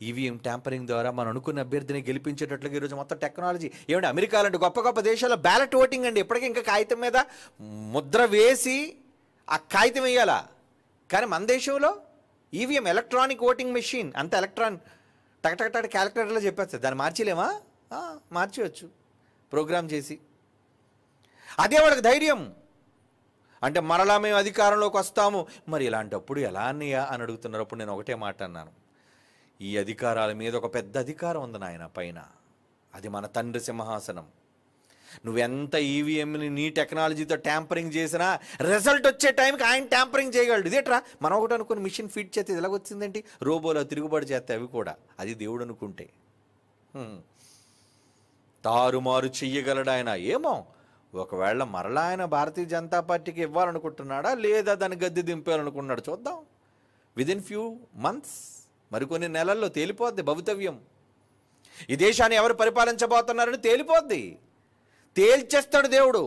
Speaker 1: ఈవీఎం ట్యాంపరింగ్ ద్వారా మనం అనుకున్న అభ్యర్థిని గెలిపించేటట్లుగా ఈరోజు మొత్తం టెక్నాలజీ. ఏమంటే అమెరికా లాంటి గొప్ప గొప్ప దేశాల్లో బ్యాలెట్ ఓటింగ్ అండి, ఇప్పటికీ ఇంకా కాగితం మీద ముద్ర వేసి ఆ కాగితం వేయాలా. కానీ మన దేశంలో ఈవీఎం ఎలక్ట్రానిక్ ఓటింగ్ మెషిన్, అంత టక్ క్యాలిక్యులేటర్లో చెప్పేస్తారు. దాన్ని మార్చలేమా? మార్చవచ్చు ప్రోగ్రామ్ చేసి. అదే వాళ్ళకి ధైర్యం. అంటే మరలా మేము అధికారంలోకి వస్తాము. మరి ఇలాంటప్పుడు ఎలా అన్నయ్య అని అడుగుతున్నారు. అప్పుడు నేను ఒకటే మాట అన్నాను, ఈ అధికారాల మీద ఒక పెద్ద అధికారం ఉంది నాయన పైన. అది మన తండ్రి సింహాసనం. నువ్వెంత ఈవీఎంని నీ టెక్నాలజీతో ట్యాంపరింగ్ చేసినా రిజల్ట్ వచ్చే టైంకి ఆయన ట్యాంపరింగ్ చేయగలడు. ఇదేట్రా మనం ఒకటి అనుకుని మిషన్ ఫిట్ చేస్తే ఇది ఎలాగొచ్చిందేంటి, రోబోలో తిరుగుబాటు చేస్తే అవి కూడా. అది దేవుడు అనుకుంటే తారుమారు చెయ్యగలడు ఆయన. ఏమో ఒకవేళ మరలా ఆయన భారతీయ జనతా పార్టీకి ఇవ్వాలనుకుంటున్నాడా లేదా దాన్ని గద్దె దింపాలనుకున్నాడు చూద్దాం. విదిన్ ఫ్యూ మంత్స్, మరికొన్ని నెలల్లో తేలిపోద్ది భవితవ్యం. ఈ దేశాన్ని ఎవరు పరిపాలించబోతున్నారని తేలిపోద్ది. తేల్చేస్తాడు దేవుడు.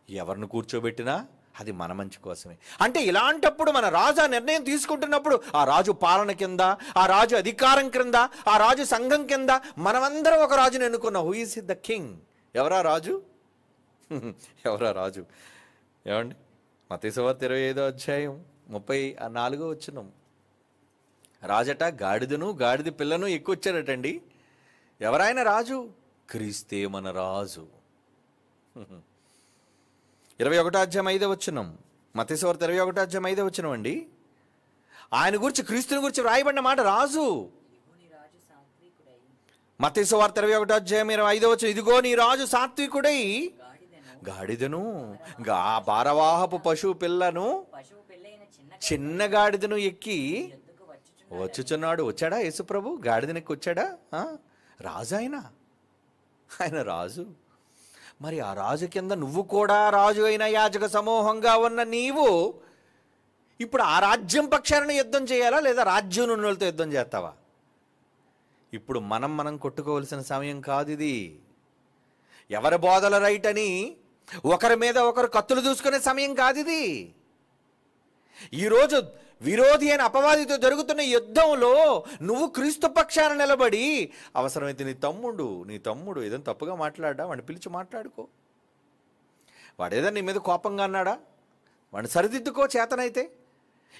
Speaker 1: ఎవరిని కూర్చోబెట్టినా అది మన మంచి కోసమే. అంటే ఇలాంటప్పుడు మన రాజు ఆ నిర్ణయం తీసుకుంటున్నప్పుడు ఆ రాజు పాలన కింద, ఆ రాజు అధికారం క్రింద, ఆ రాజు సంఘం కింద మనమందరం ఒక రాజుని ఎన్నుకున్నాం. Who is the king? ఎవరా రాజు? ఎవరా రాజు? ఏమండి, మత్తయి సువార్త 25:34 రాజట గాడిదను గాడిద పిల్లను ఎక్కువచ్చాడటండి. ఎవరైనా రాజు? క్రీస్తే మన రాజు. 21:5 మత్తయి సువార్త 21:5 అండి. ఆయన గురించి, క్రీస్తుని గురించి వ్రాయబడిన మాట రాజు. మత్తయి సువార్త 21:5 ఇదిగో నీ రాజు సాత్వికుడై గాడిదను భారవాహపు పశువు పిల్లను చిన్న గాడిదను ఎక్కి వచ్చుచున్నాడు. వచ్చాడా యేసుప్రభు? గాడిదను ఎక్కి వచ్చాడా? రాజు ఆయన రాజు. మరి ఆ రాజు కింద నువ్వు కూడా రాజు అయిన యాజక సమూహంగా ఉన్న నీవు ఇప్పుడు ఆ రాజ్యం పక్షాన యుద్ధం చేయాలా లేదా రాజ్యం ఉన్నోళ్ళతో యుద్ధం చేస్తావా? ఇప్పుడు మనం కొట్టుకోవాల్సిన సమయం కాదు ఇది. ఎవరి బోధల రైట్ అని ఒకరి మీద ఒకరు కత్తులు దూసుకునే సమయం కాదు ఇది. ఈరోజు విరోధి అయిన అపవాదితో జరుగుతున్న యుద్ధంలో నువ్వు క్రీస్తు పక్షాన నిలబడి, అవసరమైతే నీ తమ్ముడు ఏదైనా తప్పుగా మాట్లాడా వాడిని పిలిచి మాట్లాడుకో. వాడు ఏదైనా నీ మీద కోపంగా అన్నాడా వాడిని సరిదిద్దుకో చేతనైతే.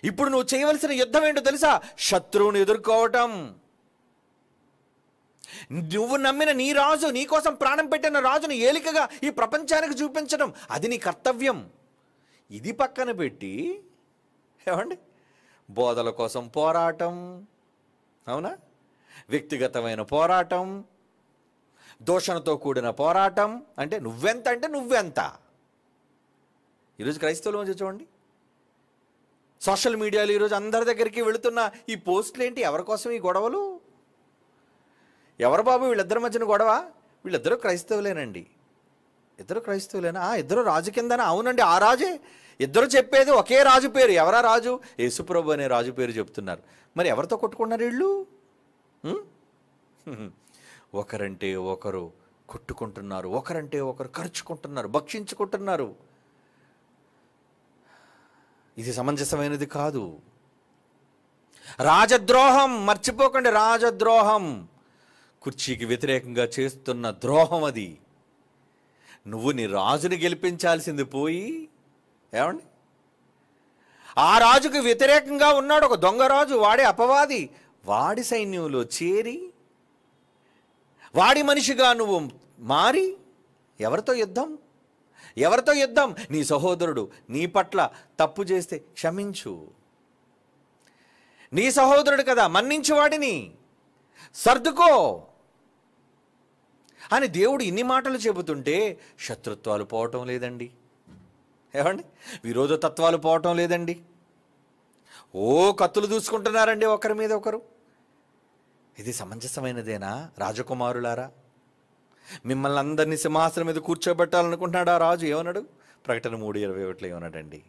Speaker 1: ఇప్పుడు నువ్వు చేయవలసిన యుద్ధం ఏంటో తెలుసా? శత్రువుని ఎదుర్కోవటం. నువ్వు నమ్మిన నీ రాజు, నీ కోసం ప్రాణం పెట్టిన రాజును ఏలికగా ఈ ప్రపంచానికి చూపించడం, అది నీ కర్తవ్యం. ఇది పక్కన పెట్టి ఏమండి బోధల కోసం పోరాటం, అవునా, వ్యక్తిగతమైన పోరాటం, దోషణతో కూడిన పోరాటం. అంటే నువ్వెంత. ఈరోజు క్రైస్తవుల మధ్య చూడండి, సోషల్ మీడియాలో ఈరోజు అందరి దగ్గరికి వెళుతున్న ఈ పోస్టులు ఏంటి? ఎవరి కోసం ఈ గొడవలు? ఎవరు బాబు వీళ్ళిద్దరి మధ్యన గొడవ? వీళ్ళిద్దరూ క్రైస్తవులేనండి. ఇద్దరు క్రైస్తవులేనా? ఇద్దరు రాజు కిందనా? అవునండి, ఆ రాజే. ఇద్దరు చెప్పేది ఒకే రాజు పేరు. ఎవరా రాజు? యేసుప్రభు అనే రాజు పేరు చెప్తున్నారు. మరి ఎవరితో కొట్టుకున్నారు వీళ్ళు? ఒకరంటే ఒకరు కొట్టుకుంటున్నారు, ఒకరంటే ఒకరు ఖర్చుకుంటున్నారు, భక్షించుకుంటున్నారు. ఇది సమంజసమైనది కాదు. రాజద్రోహం, మర్చిపోకండి, రాజద్రోహం. కుర్చీకి వ్యతిరేకంగా చేస్తున్న ద్రోహం అది. నువ్వు నీ రాజుని గెలిపించాల్సింది పోయి, ఏమండి, ఆ రాజుకు వ్యతిరేకంగా ఉన్నాడు ఒక దొంగరాజు, వాడే అపవాది. వాడి సైన్యంలో చేరి వాడి మనిషిగా నువ్వు మారి ఎవరితో యుద్ధం? నీ సహోదరుడు నీ పట్ల తప్పు చేస్తే క్షమించు. నీ సహోదరుడు కదా, మన్నించు, వాడిని సర్దుకో అని దేవుడు ఇన్ని మాటలు చెబుతుంటే శత్రుత్వాలు పోవటం లేదండి. ఏమండి, విరోధ తత్వాలు పోవటం లేదండి. కత్తులు దూసుకుంటున్నారండి ఒకరి మీద ఒకరు. ఇది సమంజసమైనదేనా? రాజకుమారులారా, మిమ్మల్ని అందరినీ సింహాసనం మీద కూర్చోబెట్టాలనుకుంటున్నాడు ఆ రాజు. ఏమన్నాడు? ప్రకటన 3:21 ఏమన్నాడండి?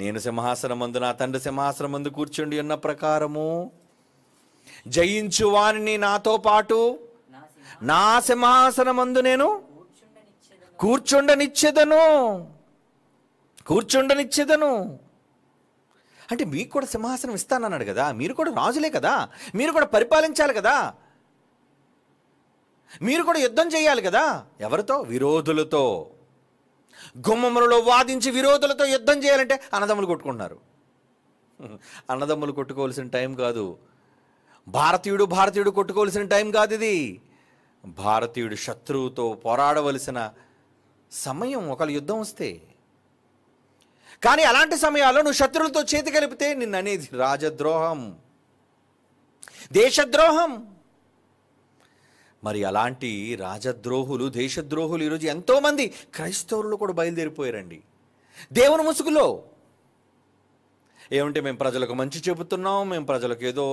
Speaker 1: నేను సింహాసనమందు, నా తండ్రి సింహాసనమందు కూర్చుండి ఉన్న ప్రకారము జయించు వారిని నాతో పాటు నా సింహాసనమందు నేను కూర్చుండనిచ్చేదను. అంటే మీకు కూడా సింహాసనం ఇస్తానన్నాడు కదా. మీరు కూడా రాజులే కదా, మీరు కూడా పరిపాలించాలి కదా, మీరు కూడా యుద్ధం చేయాలి కదా. ఎవరితో? విరోధులతో. గుమ్మములలో వాదించి విరోధులతో యుద్ధం చేయాలంటే అన్నదమ్ములు కొట్టుకుంటున్నారు. అన్నదమ్ములు కొట్టుకోవాల్సిన టైం కాదు. భారతీయుడు కొట్టుకోవాల్సిన టైం కాదు ఇది. భారతీయుడు శత్రువుతో పోరాడవలసిన సమయం ఒకళ్ళ యుద్ధం వస్తే. కానీ అలాంటి సమయాల్లో నువ్వు శత్రువులతో చేతి కలిపితే నిన్ను అనేది రాజద్రోహం, దేశద్రోహం. మరి అలాంటి రాజద్రోహులు, దేశద్రోహులు ఈరోజు ఎంతోమంది క్రైస్తవులు కూడా బయలుదేరిపోయారండి దేవుని ముసుగులో. ఏమంటే మేము ప్రజలకు మంచి చెబుతున్నాం, మేము ప్రజలకు ఏదో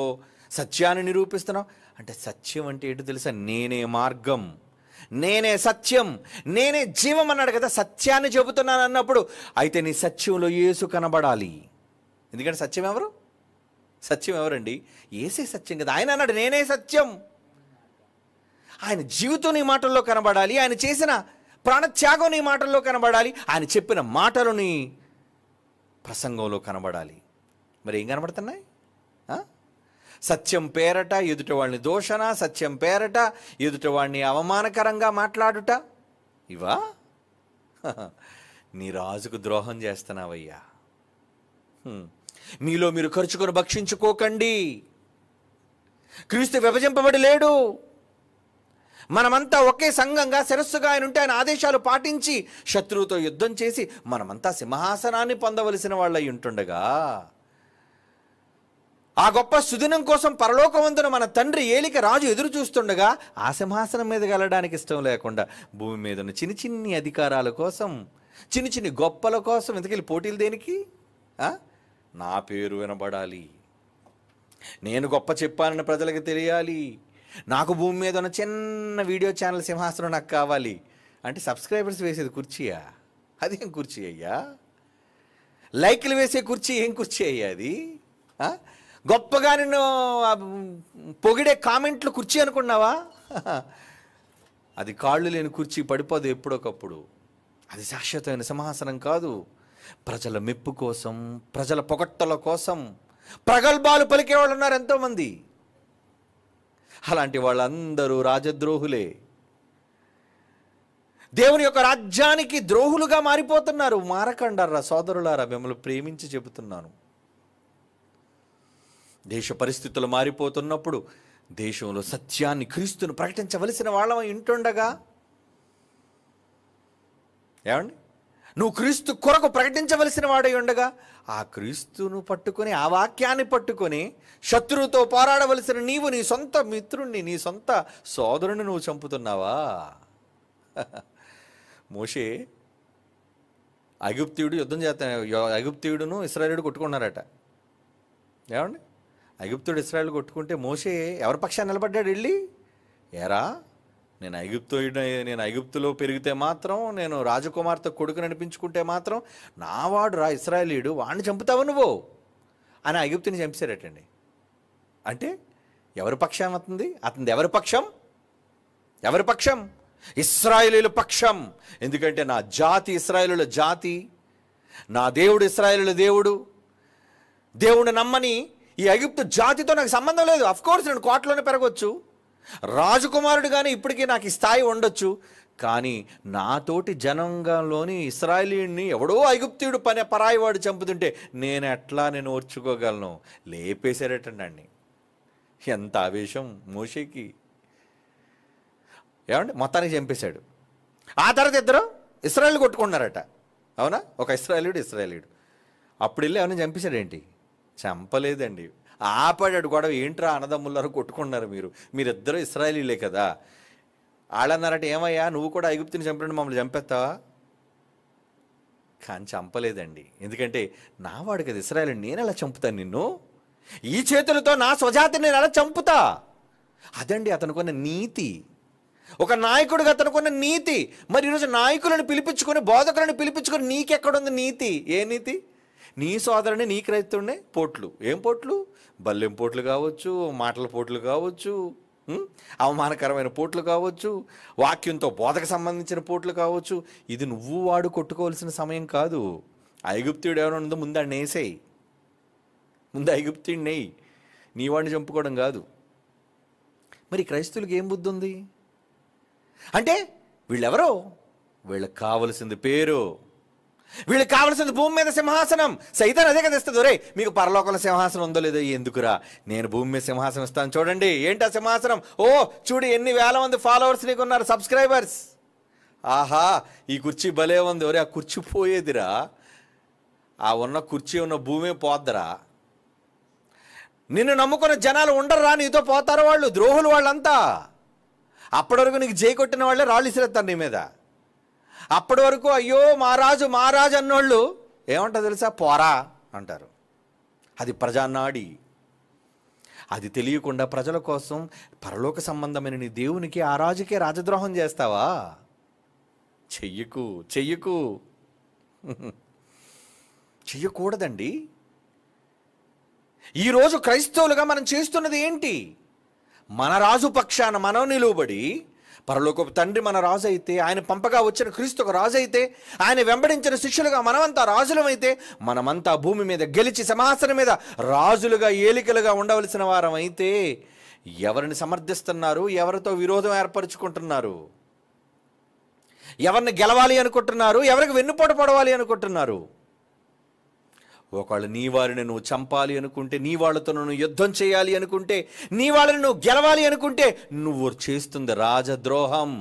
Speaker 1: సత్యాన్ని నిరూపిస్తున్నాం. అంటే సత్యం అంటే ఏంటో తెలుసా? నేనే మార్గం, నేనే సత్యం, నేనే జీవం అన్నాడు కదా. సత్యాన్ని చెబుతున్నాను అన్నప్పుడు అయితే నీ సత్యంలో యేసు కనబడాలి. ఎందుకంటే సత్యం ఎవరు? సత్యం ఎవరండి? యేసే సత్యం కదా. ఆయన అన్నాడు నేనే సత్యం. ఆయన జీవితం నీ మాటల్లో కనబడాలి, ఆయన చేసిన ప్రాణత్యాగం నీ మాటల్లో కనబడాలి, ఆయన చెప్పిన మాటలు నీ ప్రసంగంలో కనబడాలి. మరి ఏం కనబడుతున్నాయి? సత్యం పేరట ఎదుటి వాడిని దోషణ, సత్యం పేరట ఎదుటి వాడిని అవమానకరంగా మాట్లాడుట, ఇవా? నీ రాజుకు ద్రోహం చేస్తున్నావయ్యా. మీలో మీరు ఖర్చుకొని భక్షించుకోకండి. క్రీస్తు విభజింపబడి లేడు. మనమంతా ఒకే సంఘంగా శిరస్సుగా ఆయన ఉంటే ఆయన ఆదేశాలు పాటించి శత్రువుతో యుద్ధం చేసి మనమంతా సింహాసనాన్ని పొందవలసిన వాళ్ళై ఉంటుండగా, ఆ గొప్ప సుదినం కోసం పరలోకవంతున మన తండ్రి ఏలిక రాజు ఎదురు చూస్తుండగా ఆ సింహాసనం మీద వెళ్ళడానికి ఇష్టం లేకుండా భూమి మీద ఉన్న చిన్ని చిన్ని అధికారాల కోసం, చిన్ని చిన్ని గొప్పల కోసం ఎందుకెళ్ళి పోటీలు దేనికి? నా పేరు వినబడాలి, నేను గొప్ప చెప్పానని ప్రజలకు తెలియాలి, నాకు భూమి మీద ఉన్న చిన్న వీడియో ఛానల్ సింహాసనం నాకు కావాలి అంటే సబ్స్క్రైబర్స్ వేసేది కుర్చీయా? అదేం కుర్చీ అయ్యా? లైక్లు వేసే కుర్చీ ఏం కుర్చీ అయ్యా అది? గొప్పగా నిన్ను పొగిడే కామెంట్లు కుర్చీ అనుకున్నావా? అది కాళ్ళు లేని కుర్చీ, పడిపోదు ఎప్పుడొకప్పుడు. అది శాశ్వతమైన సింహాసనం కాదు. ప్రజల మెప్పు కోసం, ప్రజల పొగట్టల కోసం ప్రగల్భాలు పలికేవాళ్ళు ఉన్నారు ఎంతోమంది. అలాంటి వాళ్ళందరూ రాజద్రోహులే, దేవుని యొక్క రాజ్యానికి ద్రోహులుగా మారిపోతున్నారు. మారకండారా సోదరులారా, మిమ్మల్ని ప్రేమించి చెబుతున్నాను. దేశ పరిస్థితులు మారిపోతున్నప్పుడు దేశంలో సత్యాన్ని, క్రీస్తును ప్రకటించవలసిన వాళ్ళమై ఉంటుండగా, ఏమండి నువ్వు క్రీస్తు కొరకు ప్రకటించవలసిన వాడై ఉండగా ఆ క్రీస్తును పట్టుకొని, ఆ వాక్యాన్ని పట్టుకొని శత్రువుతో పోరాడవలసిన నీవు నీ సొంత మిత్రుణ్ణి, నీ సొంత సోదరుని నువ్వు చంపుతున్నావా? మోషే ఐగుప్తీయుడు యుద్ధం చేస్తాను, ఐగుప్తీయుడును ఇశ్రాయేలుడు కొట్టుకున్నారట. ఏమండి ఐగుప్తుడు ఇశ్రాయేలు కొట్టుకుంటే మోషే ఎవరి పక్షాన్ని నిలబడ్డాడు? వెళ్ళి ఏరా నేను ఐగుప్తులో పెరిగితే మాత్రం, నేను రాజకుమార్తె కొడుకు నడిపించుకుంటే మాత్రం నావాడు రా ఇశ్రాయేలీయుడు, వాడిని చంపుతావు నువ్వు అని ఐగుప్తుని చంపేశారటండి. అంటే ఎవరి పక్షం అవుతుంది? అతనిది ఎవరి పక్షం? ఎవరి పక్షం? ఇశ్రాయేలీయుల పక్షం. ఎందుకంటే నా జాతి ఇశ్రాయేలుల జాతి, నా దేవుడు ఇశ్రాయేలుల దేవుడు. దేవుడిని నమ్మని ఈ ఐగుప్తు జాతితో నాకు సంబంధం లేదు. అఫ్కోర్స్ నేను కోటలోనే పెరగవచ్చు, రాజకుమారుడు కానీ ఇప్పటికీ నాకు ఈ స్థాయి ఉండొచ్చు. కానీ నాతోటి జనాంగంలోని ఇశ్రాయేలీయుడిని ఎవడో ఐగుప్తీయుడు పరాయివాడు చంపుతుంటే నేను ఓర్చుకోగలను? లేపేశారటండి. ఎంత ఆవేశం మోషేకి! ఏమండి మొత్తానికి చంపేశాడు. ఆ తర్వాత ఇద్దరు ఇశ్రాయేలు కొట్టుకున్నారట. అవునా? ఒక ఇశ్రాయేలీయుడు అప్పుడు వెళ్ళి ఎవరిని చంపేశాడు ఏంటి? చంపలేదండి, ఆపాడాడు గొడవ. ఏంట్రా అన్నదమ్ములారు కొట్టుకున్నారు, మీరిద్దరూ ఇశ్రాయేలీలే కదా. వాళ్ళన్నారట ఏమయ్యా నువ్వు కూడా ఐగుప్తుని చంపినట్టు మమ్మల్ని చంపేస్తావా? కానీ చంపలేదండి. ఎందుకంటే నావాడు కదా ఇశ్రాయేలు, నేను ఎలా చంపుతాను నిన్ను? ఈ చేతులతో నా స్వజాతిని నేను ఎలా చంపుతా? అదండి అతనుకున్న నీతి, ఒక నాయకుడిగా అతనుకున్న నీతి. మరి ఈరోజు నాయకులను పిలిపించుకొని, బోధకులను పిలిపించుకొని నీకెక్కడుంది నీతి? ఏ నీతి? నీ సోదరుని, నీ క్రైస్తవుడినే పోట్లు. ఏం పోట్లు? బల్లెం పోట్లు కావచ్చు, మాటల పోట్లు కావచ్చు, అవమానకరమైన పోట్లు కావచ్చు, వాక్యంతో బోధకు సంబంధించిన పోట్లు కావచ్చు. ఇది నువ్వు వాడు కొట్టుకోవాల్సిన సమయం కాదు. ఐగుప్తుడు ఎవరైనా ఉందో ముందు ఆడిని వేసేయి, ముందు ఐగుప్తుడిని నెయ్యి, నీ వాడిని చంపుకోవడం కాదు. మరి క్రైస్తవులకి ఏం బుద్ధి ఉంది అంటే, వీళ్ళెవరో, వీళ్ళకి కావలసింది పేరు, వీళ్ళకి కావలసింది భూమి మీద సింహాసనం. సైతాన్ అదే కదా ఇస్తుంది. రే మీకు పరలోకంలో సింహాసనం ఉందో లేదో, ఎందుకురా నేను భూమి మీద సింహాసనం ఇస్తాను చూడండి. ఏంటి ఆ సింహాసనం? ఓ చూడు ఎన్ని వేల మంది ఫాలోవర్స్ నీకు ఉన్నారు, సబ్స్క్రైబర్స్. ఆహా ఈ కుర్చీ భలే ఉంది, ఒరే ఆ కుర్చీ పోయేదిరా, ఆ ఉన్న కుర్చీ ఉన్న భూమే పోద్దరా. నిన్ను నమ్ముకున్న జనాలు ఉండరురా, నీతో పోతారు వాళ్ళు, ద్రోహులు వాళ్ళంతా. అప్పటి వరకు నీకు జై కొట్టిన వాళ్ళే రాళ్ళు ఇసిరేస్తారు నీ మీద. అప్పటి వరకు అయ్యో మహారాజు మహారాజు అన్నోళ్ళు ఏమంటారు తెలుసా, పోరా అంటారు. అది ప్రజానాడి. అది తెలియకుండా ప్రజల కోసం పరలోక సంబంధమైన నీ దేవునికి ఆ రాజుకే రాజద్రోహం చేస్తావా? చెయ్యకు చెయ్యకు చెయ్యకూడదండి. ఈరోజు క్రైస్తవులుగా మనం చేస్తున్నది ఏంటి? మన రాజు పక్షాన మనం నిలువబడి, పరలోకపు తండ్రి మన రాజు అయితే, ఆయన పంపగా వచ్చిన క్రీస్తు ఒక రాజు అయితే, ఆయన వెంబడించిన శిష్యులుగా మనమంతా రాజులమైతే, మనమంతా భూమి మీద గెలిచి సింహాసనం మీద రాజులుగా ఏలికలుగా ఉండవలసిన వారం అయితే, ఎవరిని సమర్థిస్తున్నారు? ఎవరితో విరోధం ఏర్పరచుకుంటున్నారు? ఎవరిని గెలవాలి అనుకుంటున్నారు? ఎవరికి వెన్నుపోటు పడవాలి అనుకుంటున్నారు? ఒకళ్ళు నీ వారిని నువ్వు చంపాలి అనుకుంటే, నీ వాళ్ళతో నువ్వు యుద్ధం చేయాలి అనుకుంటే, నీ వాళ్ళని నువ్వు గెలవాలి అనుకుంటే నువ్వు చేస్తుంది రాజద్రోహం.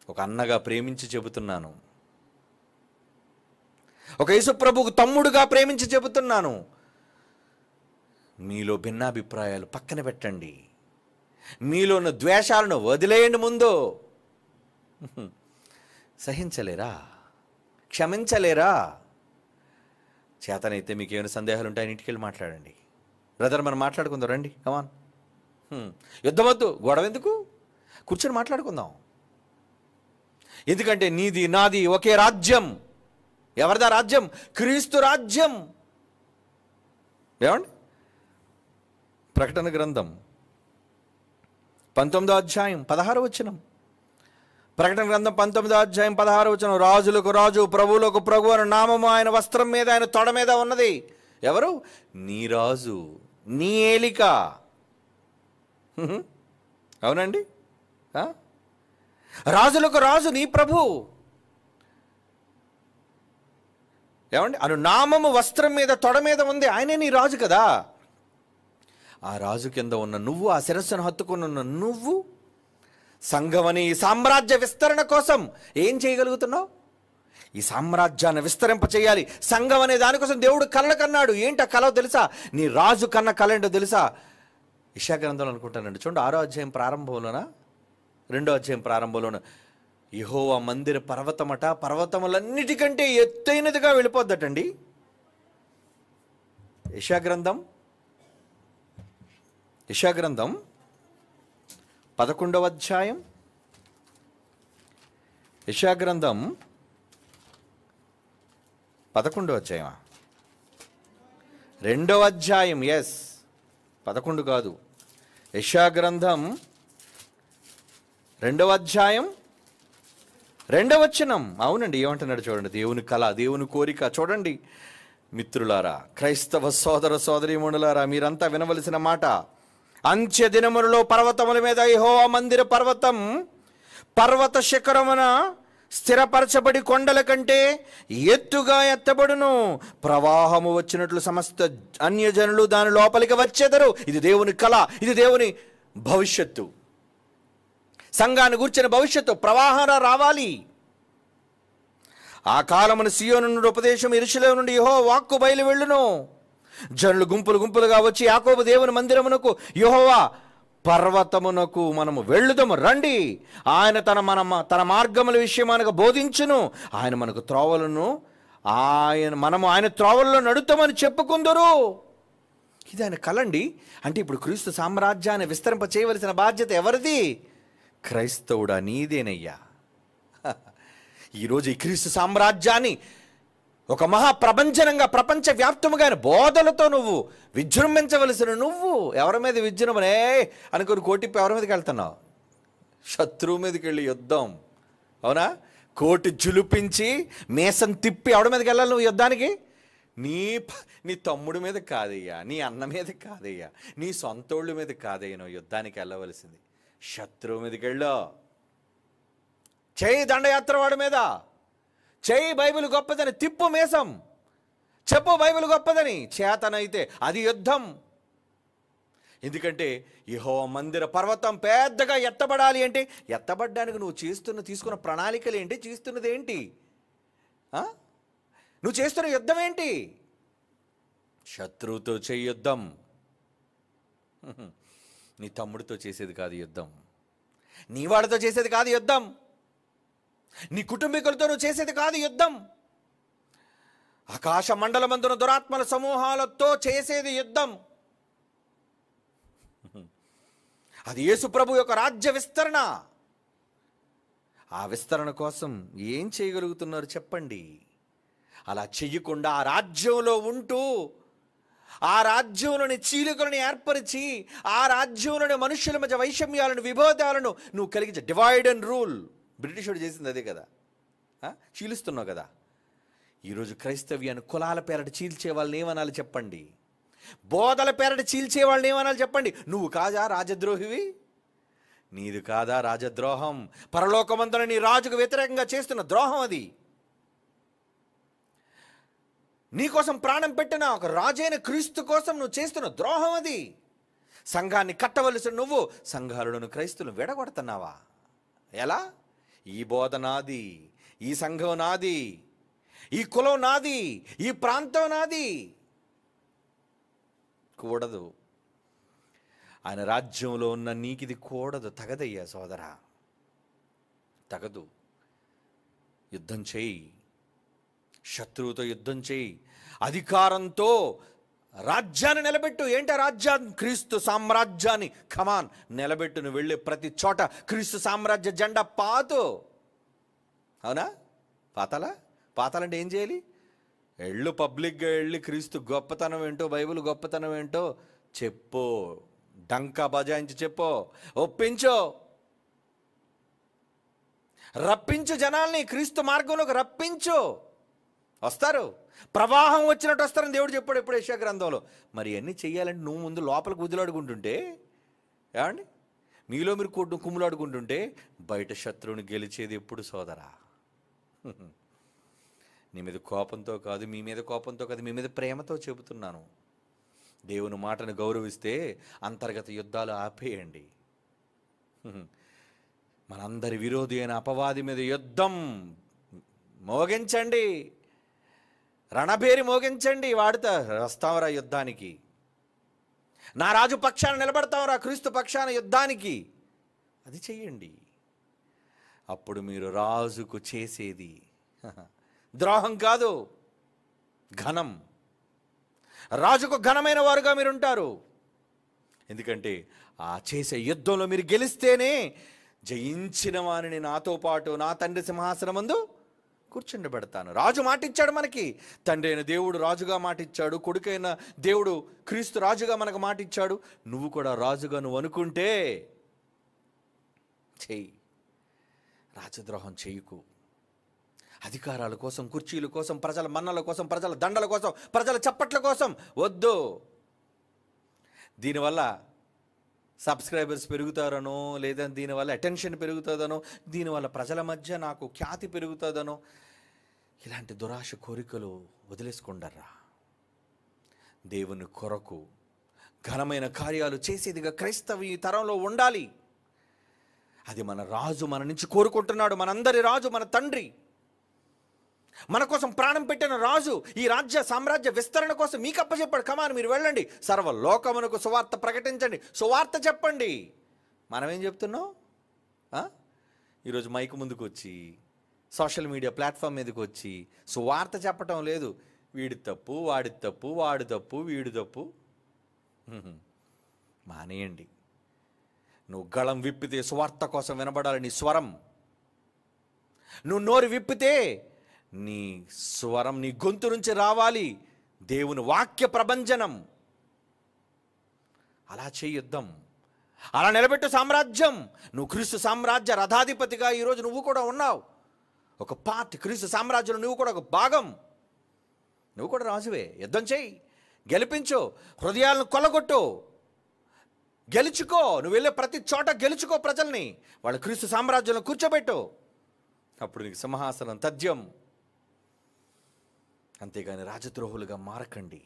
Speaker 1: ఒక అన్నగా ప్రేమించి చెబుతున్నాను, ఒక యేసుప్రభువుకు తమ్ముడుగా ప్రేమించి చెబుతున్నాను, మీలో భిన్నాభిప్రాయాలు పక్కన పెట్టండి, మీలో ఉన్న ద్వేషాలను వదిలేయండి. ముందు సహించలేరా? క్షమించలేరా? చేతనైతే మీకు ఏమైనా సందేహాలు ఉంటాయని ఇంటికి వెళ్ళి మాట్లాడండి. బ్రదర్ మనం మాట్లాడుకుందాం రండి, కమాన్. యుద్ధం వద్దు, గొడవ ఎందుకు, కూర్చొని మాట్లాడుకుందాం. ఎందుకంటే నీది నాది ఒకే రాజ్యం. ఎవరిదా రాజ్యం? క్రీస్తు రాజ్యం. ఏమండి? ప్రకటన గ్రంథం 19వ అధ్యాయం 16వ వచనం. ప్రకటన గ్రంథం 19వ అధ్యాయం 16వ వచనం. రాజులకు రాజు ప్రభువులకు ప్రభు అనే నామము ఆయన వస్త్రం మీద, ఆయన తొడ మీద ఉన్నది. ఎవరు? నీ రాజు, నీ ఏలిక. అవునండి, రాజులకు రాజు నీ ప్రభు. ఏమండి? అను నామము వస్త్రం మీద తొడ మీద ఉంది, ఆయనే నీ రాజు కదా. ఆ రాజు కింద ఉన్న నువ్వు, ఆ శిరస్సును హత్తుకుని ఉన్న నువ్వు, సంఘమని ఈ సామ్రాజ్య విస్తరణ కోసం ఏం చేయగలుగుతున్నావు? ఈ సామ్రాజ్యాన్ని విస్తరింప చేయాలి. సంఘం అనే దానికోసం దేవుడు కలలు కన్నాడు. ఏంటి ఆ కల తెలుసా? నీ రాజు కన్న కల ఏంటో తెలుసా? యెషయా గ్రంథంలో అనుకుంటానండి, చూడండి 6వ అధ్యాయం ప్రారంభంలోన, 2వ అధ్యాయం ప్రారంభంలోన, యెహోవా మందిర పర్వతమట, పర్వతములన్నిటికంటే ఎత్తైనదిగా వెళ్ళిపోద్దటండి. యెషయా గ్రంథం 11వ అధ్యాయం, యెషయా గ్రంథం 11వ అధ్యాయమా? 2వ అధ్యాయం. 11 కాదు, యెషయా గ్రంథం 2వ అధ్యాయం 2వ వచనం. అవునండి, ఏమంటున్నాడు చూడండి. దేవుని కళ, దేవుని కోరిక. చూడండి మిత్రులారా, క్రైస్తవ సోదర సోదరీమణులారా, మీరంతా వినవలసిన మాట. అంత్య దినములలో పర్వతముల మీద యెహోవా మందిర పర్వతం పర్వత శిఖరమున స్థిరపరచబడి కొండల కంటే ఎత్తుగా ఎత్తబడును. ప్రవాహము వచ్చినట్లు సమస్త అన్యజనులు దాని లోపలికి వచ్చేదరు. ఇది దేవుని కళ, ఇది దేవుని భవిష్యత్తు. సంఘాన్ని గూర్చిన భవిష్యత్తు ప్రవాహం రావాలి. ఆ కాలమున సియోను నుండి ఉపదేశం, యెరూషలేము నుండి యెహోవా వాక్కు బయలు వెళ్ళును. జనులు గుంపులు గుంపులుగా వచ్చి యాకోబు దేవుని మందిరమునకు, యెహోవా పర్వతమునకు మనము వెళ్ళుదము రండి. ఆయన తన మార్గముల విషయం మనకు బోధించును. ఆయన మనకు త్రోవలను, మనము ఆయన త్రోవల్లో నడుతామని చెప్పుకుందరు. ఇది ఆయన కలండి. అంటే ఇప్పుడు క్రీస్తు సామ్రాజ్యాన్ని విస్తరింప చేయవలసిన బాధ్యత ఎవరిది? క్రైస్తవుడా, నీదేనయ్యా. ఈరోజు ఈ క్రీస్తు సామ్రాజ్యాన్ని ఒక మహాప్రపంచనంగా, ప్రపంచవ్యాప్తముగా బోధలతో నువ్వు విజృంభించవలసిన నువ్వు ఎవరి మీద విజృంభనే అనుకుని కోటిప్పి ఎవరి మీదకి వెళ్తున్నావు? శత్రువు మీదకి వెళ్ళి యుద్ధం. అవునా? కోటి జులిపించి మేసం తిప్పి ఎవరి మీదకి వెళ్ళాలి నువ్వు యుద్ధానికి? నీ తమ్ముడి మీద కాదయ్యా, నీ అన్న మీద కాదయ్యా, నీ సొంతోళ్ళ మీద కాదయ్యా నువ్వు యుద్ధానికి వెళ్ళవలసింది. శత్రువు మీదకి వెళ్ళు. చేయి దండయాత్ర వాడి మీద, చేయి బైబిల్ గొప్పదని, తిప్పు మేసం, చెప్పు బైబిల్ గొప్పదని. చేతనైతే అది యుద్ధం. ఎందుకంటే యెహోవా మందిర పర్వతం పెద్దగా ఎత్తబడాలి అంటే ఎత్తబడ్డానికి నువ్వు తీసుకున్న ప్రణాళికలు ఏంటి, చేస్తున్నది ఏంటి? నువ్వు చేస్తున్న యుద్ధం ఏంటి? శత్రువుతో చేయి యుద్ధం. నీ తమ్ముడితో చేసేది కాదు యుద్ధం, నీ వాడితో చేసేది కాదు యుద్ధం, నీ కుటుంబీకులతో నువ్వు చేసేది కాదు యుద్ధం, ఆకాశ మండలమందున దురాత్మల సమూహాలతో చేసేది యుద్ధం. అది యేసు ప్రభు యొక్క రాజ్య విస్తరణ. ఆ విస్తరణ కోసం ఏం చేయగలుగుతున్నారు చెప్పండి? అలా చెయ్యకుండా ఆ రాజ్యంలో ఉంటూ ఆ రాజ్యంలోని చీలికలను ఏర్పరిచి ఆ రాజ్యంలోని మనుషుల మధ్య వైషమ్యాలను, విభేదాలను నువ్వు కలిగించే డివైడ్ అండ్ రూల్. బ్రిటిష్ వాడు చేసింది అదే కదా, చీలుస్తున్నావు కదా. ఈరోజు క్రైస్తవ్యాన్ని కులాల పేరట చీల్చే వాళ్ళని ఏమనాలి చెప్పండి? బోధల పేరట చీల్చే వాళ్ళని ఏమనాలి చెప్పండి? నువ్వు కాదా రాజద్రోహివి? నీది కాదా రాజద్రోహం? పరలోకమందున నీ రాజుకు వ్యతిరేకంగా చేస్తున్న ద్రోహం అది. నీకోసం ప్రాణం పెట్టిన ఒక రాజైన క్రీస్తు కోసం నువ్వు చేస్తున్న ద్రోహం అది. సంఘాన్ని కట్టవలసిన నువ్వు సంఘాలను క్రైస్తువులను విడగొడుతున్నావా? ఎలా? ఈ బోధ నాది, ఈ సంఘం నాది, ఈ కులం నాది, ఈ ప్రాంతం నాది. కూడదు. ఆయన రాజ్యంలో ఉన్న నీకిది కూడదు, తగదయ్యా సోదరా, తగదు. యుద్ధం చేయి, శత్రువుతో యుద్ధం చేయి, అధికారంతో రాజ్యాన్ని నిలబెట్టు. ఏంటి రాజ్యాన్ని? క్రీస్తు సామ్రాజ్యాన్ని కమాన్ నిలబెట్టు. నువ్వు వెళ్ళే ప్రతి చోట క్రీస్తు సామ్రాజ్య జెండా పాతు. అవునా? పాతాలంటే ఏం చేయాలి? ఎళ్ళు పబ్లిక్గా వెళ్ళి క్రీస్తు గొప్పతనం ఏంటో, బైబిల్ గొప్పతనం ఏంటో చెప్పు, డంకా బజాయించి చెప్పు, ఒప్పించు, రప్పించు, జనాల్ని క్రీస్తు మార్గంలోకి రప్పించు. వస్తారు, ప్రవాహం వచ్చినట్టు వస్తారని దేవుడు చెప్పాడు ఎప్పుడు యెషయా గ్రంథంలో. మరి అన్నీ చెయ్యాలంటే నువ్వు ముందు లోపలికి కుదులాడుకుంటుంటే, ఏమండి, మీలో మీరు కుమ్ములాడుకుంటుంటే బయట శత్రువుని గెలిచేది ఎప్పుడు సోదరా? నీ మీద కోపంతో కాదు, మీ మీద కోపంతో కాదు, మీ మీద ప్రేమతో చెబుతున్నాను. దేవుని మాటను గౌరవిస్తే అంతర్గత యుద్ధాలు ఆపేయండి. మనందరి విరోధి అయిన అపవాది మీద యుద్ధం మోగించండి, రణభేరి మోగించండి. వాడితో వస్తావరా యుద్ధానికి? నా రాజు పక్షాన నిలబడతావరా క్రీస్తు పక్షాన యుద్ధానికి? అది చెయ్యండి. అప్పుడు మీరు రాజుకు చేసేది ద్రోహం కాదు, ఘనం. రాజుకు ఘనమైన వారుగా మీరు ఉంటారు. ఎందుకంటే ఆ చేసే యుద్ధంలో మీరు గెలిస్తేనే జయించిన వారిని నాతో పాటు నా తండ్రి సింహాసనమందు కూర్చుండబెడతాను. రాజు మాటిచ్చాడు మనకి. తండ్రి అయిన దేవుడు రాజుగా మాటిచ్చాడు, కొడుకైన దేవుడు క్రీస్తు రాజుగా మనకు మాటిచ్చాడు. నువ్వు కూడా రాజుగా నువ్వు అనుకుంటే చెయ్యి, రాజద్రోహం చెయ్యకు. అధికారాల కోసం, కుర్చీల కోసం, ప్రజల మన్నల కోసం, ప్రజల దండల కోసం, ప్రజల చప్పట్ల కోసం వద్దు. దీనివల్ల సబ్స్క్రైబర్స్ పెరుగుతారనో, లేదా దీనివల్ల అటెన్షన్ పెరుగుతుందనో, దీనివల్ల ప్రజల మధ్య నాకు ఖ్యాతి పెరుగుతుందనో, ఇలాంటి దురాశ కోరికలు వదిలేసుకుండర్రా. దేవుని కొరకు ఘనమైన కార్యాలు చేసేదిగా క్రైస్తవ ఈ తరంలో ఉండాలి. అది మన రాజు మన నుంచి కోరుకుంటున్నాడు. మనందరి రాజు మన తండ్రి, మన కోసం ప్రాణం పెట్టిన రాజు. ఈ రాజ్య సామ్రాజ్య విస్తరణ కోసం మీకు అప్పచెప్పాడు. కమాన్, మీరు వెళ్ళండి, సర్వలోకమునకు సువార్త ప్రకటించండి, సువార్త చెప్పండి. మనమేం చెప్తున్నాం? ఈరోజు మైకు ముందుకు వచ్చి, సోషల్ మీడియా ప్లాట్ఫామ్ మీదకి వచ్చి సువార్త చెప్పటం లేదు. వీడి తప్పు, వాడి తప్పు, వాడి తప్పు, వీడి తప్పు. మానేయండి. నువ్వు గళం విప్పితే సువార్త కోసం వినబడాలి నీ స్వరం. నువ్వు నోరు విప్పితే నీ స్వరం నీ గొంతు నుంచి రావాలి, దేవుని వాక్య ప్రభంజనం. అలా చేయొద్దాం, అలా నిలబెట్టు సామ్రాజ్యం. నువ్వు క్రీస్తు సామ్రాజ్య రథాధిపతిగా ఈరోజు నువ్వు కూడా ఉన్నావు. ఒక పార్ట్ క్రీస్తు సామ్రాజ్యంలో నువ్వు కూడా ఒక భాగం. నువ్వు కూడా రాజువే. యుద్ధం చేయి, గెలిపించు, హృదయాలను కొల్లగొట్టు, గెలుచుకో. నువ్వు వెళ్ళే ప్రతి చోట గెలుచుకో ప్రజల్ని, వాళ్ళ క్రీస్తు సామ్రాజ్యంలో కూర్చోబెట్టు. అప్పుడు నీకు సింహాసనం తథ్యం. అంతేగాని రాజద్రోహులుగా మారకండి.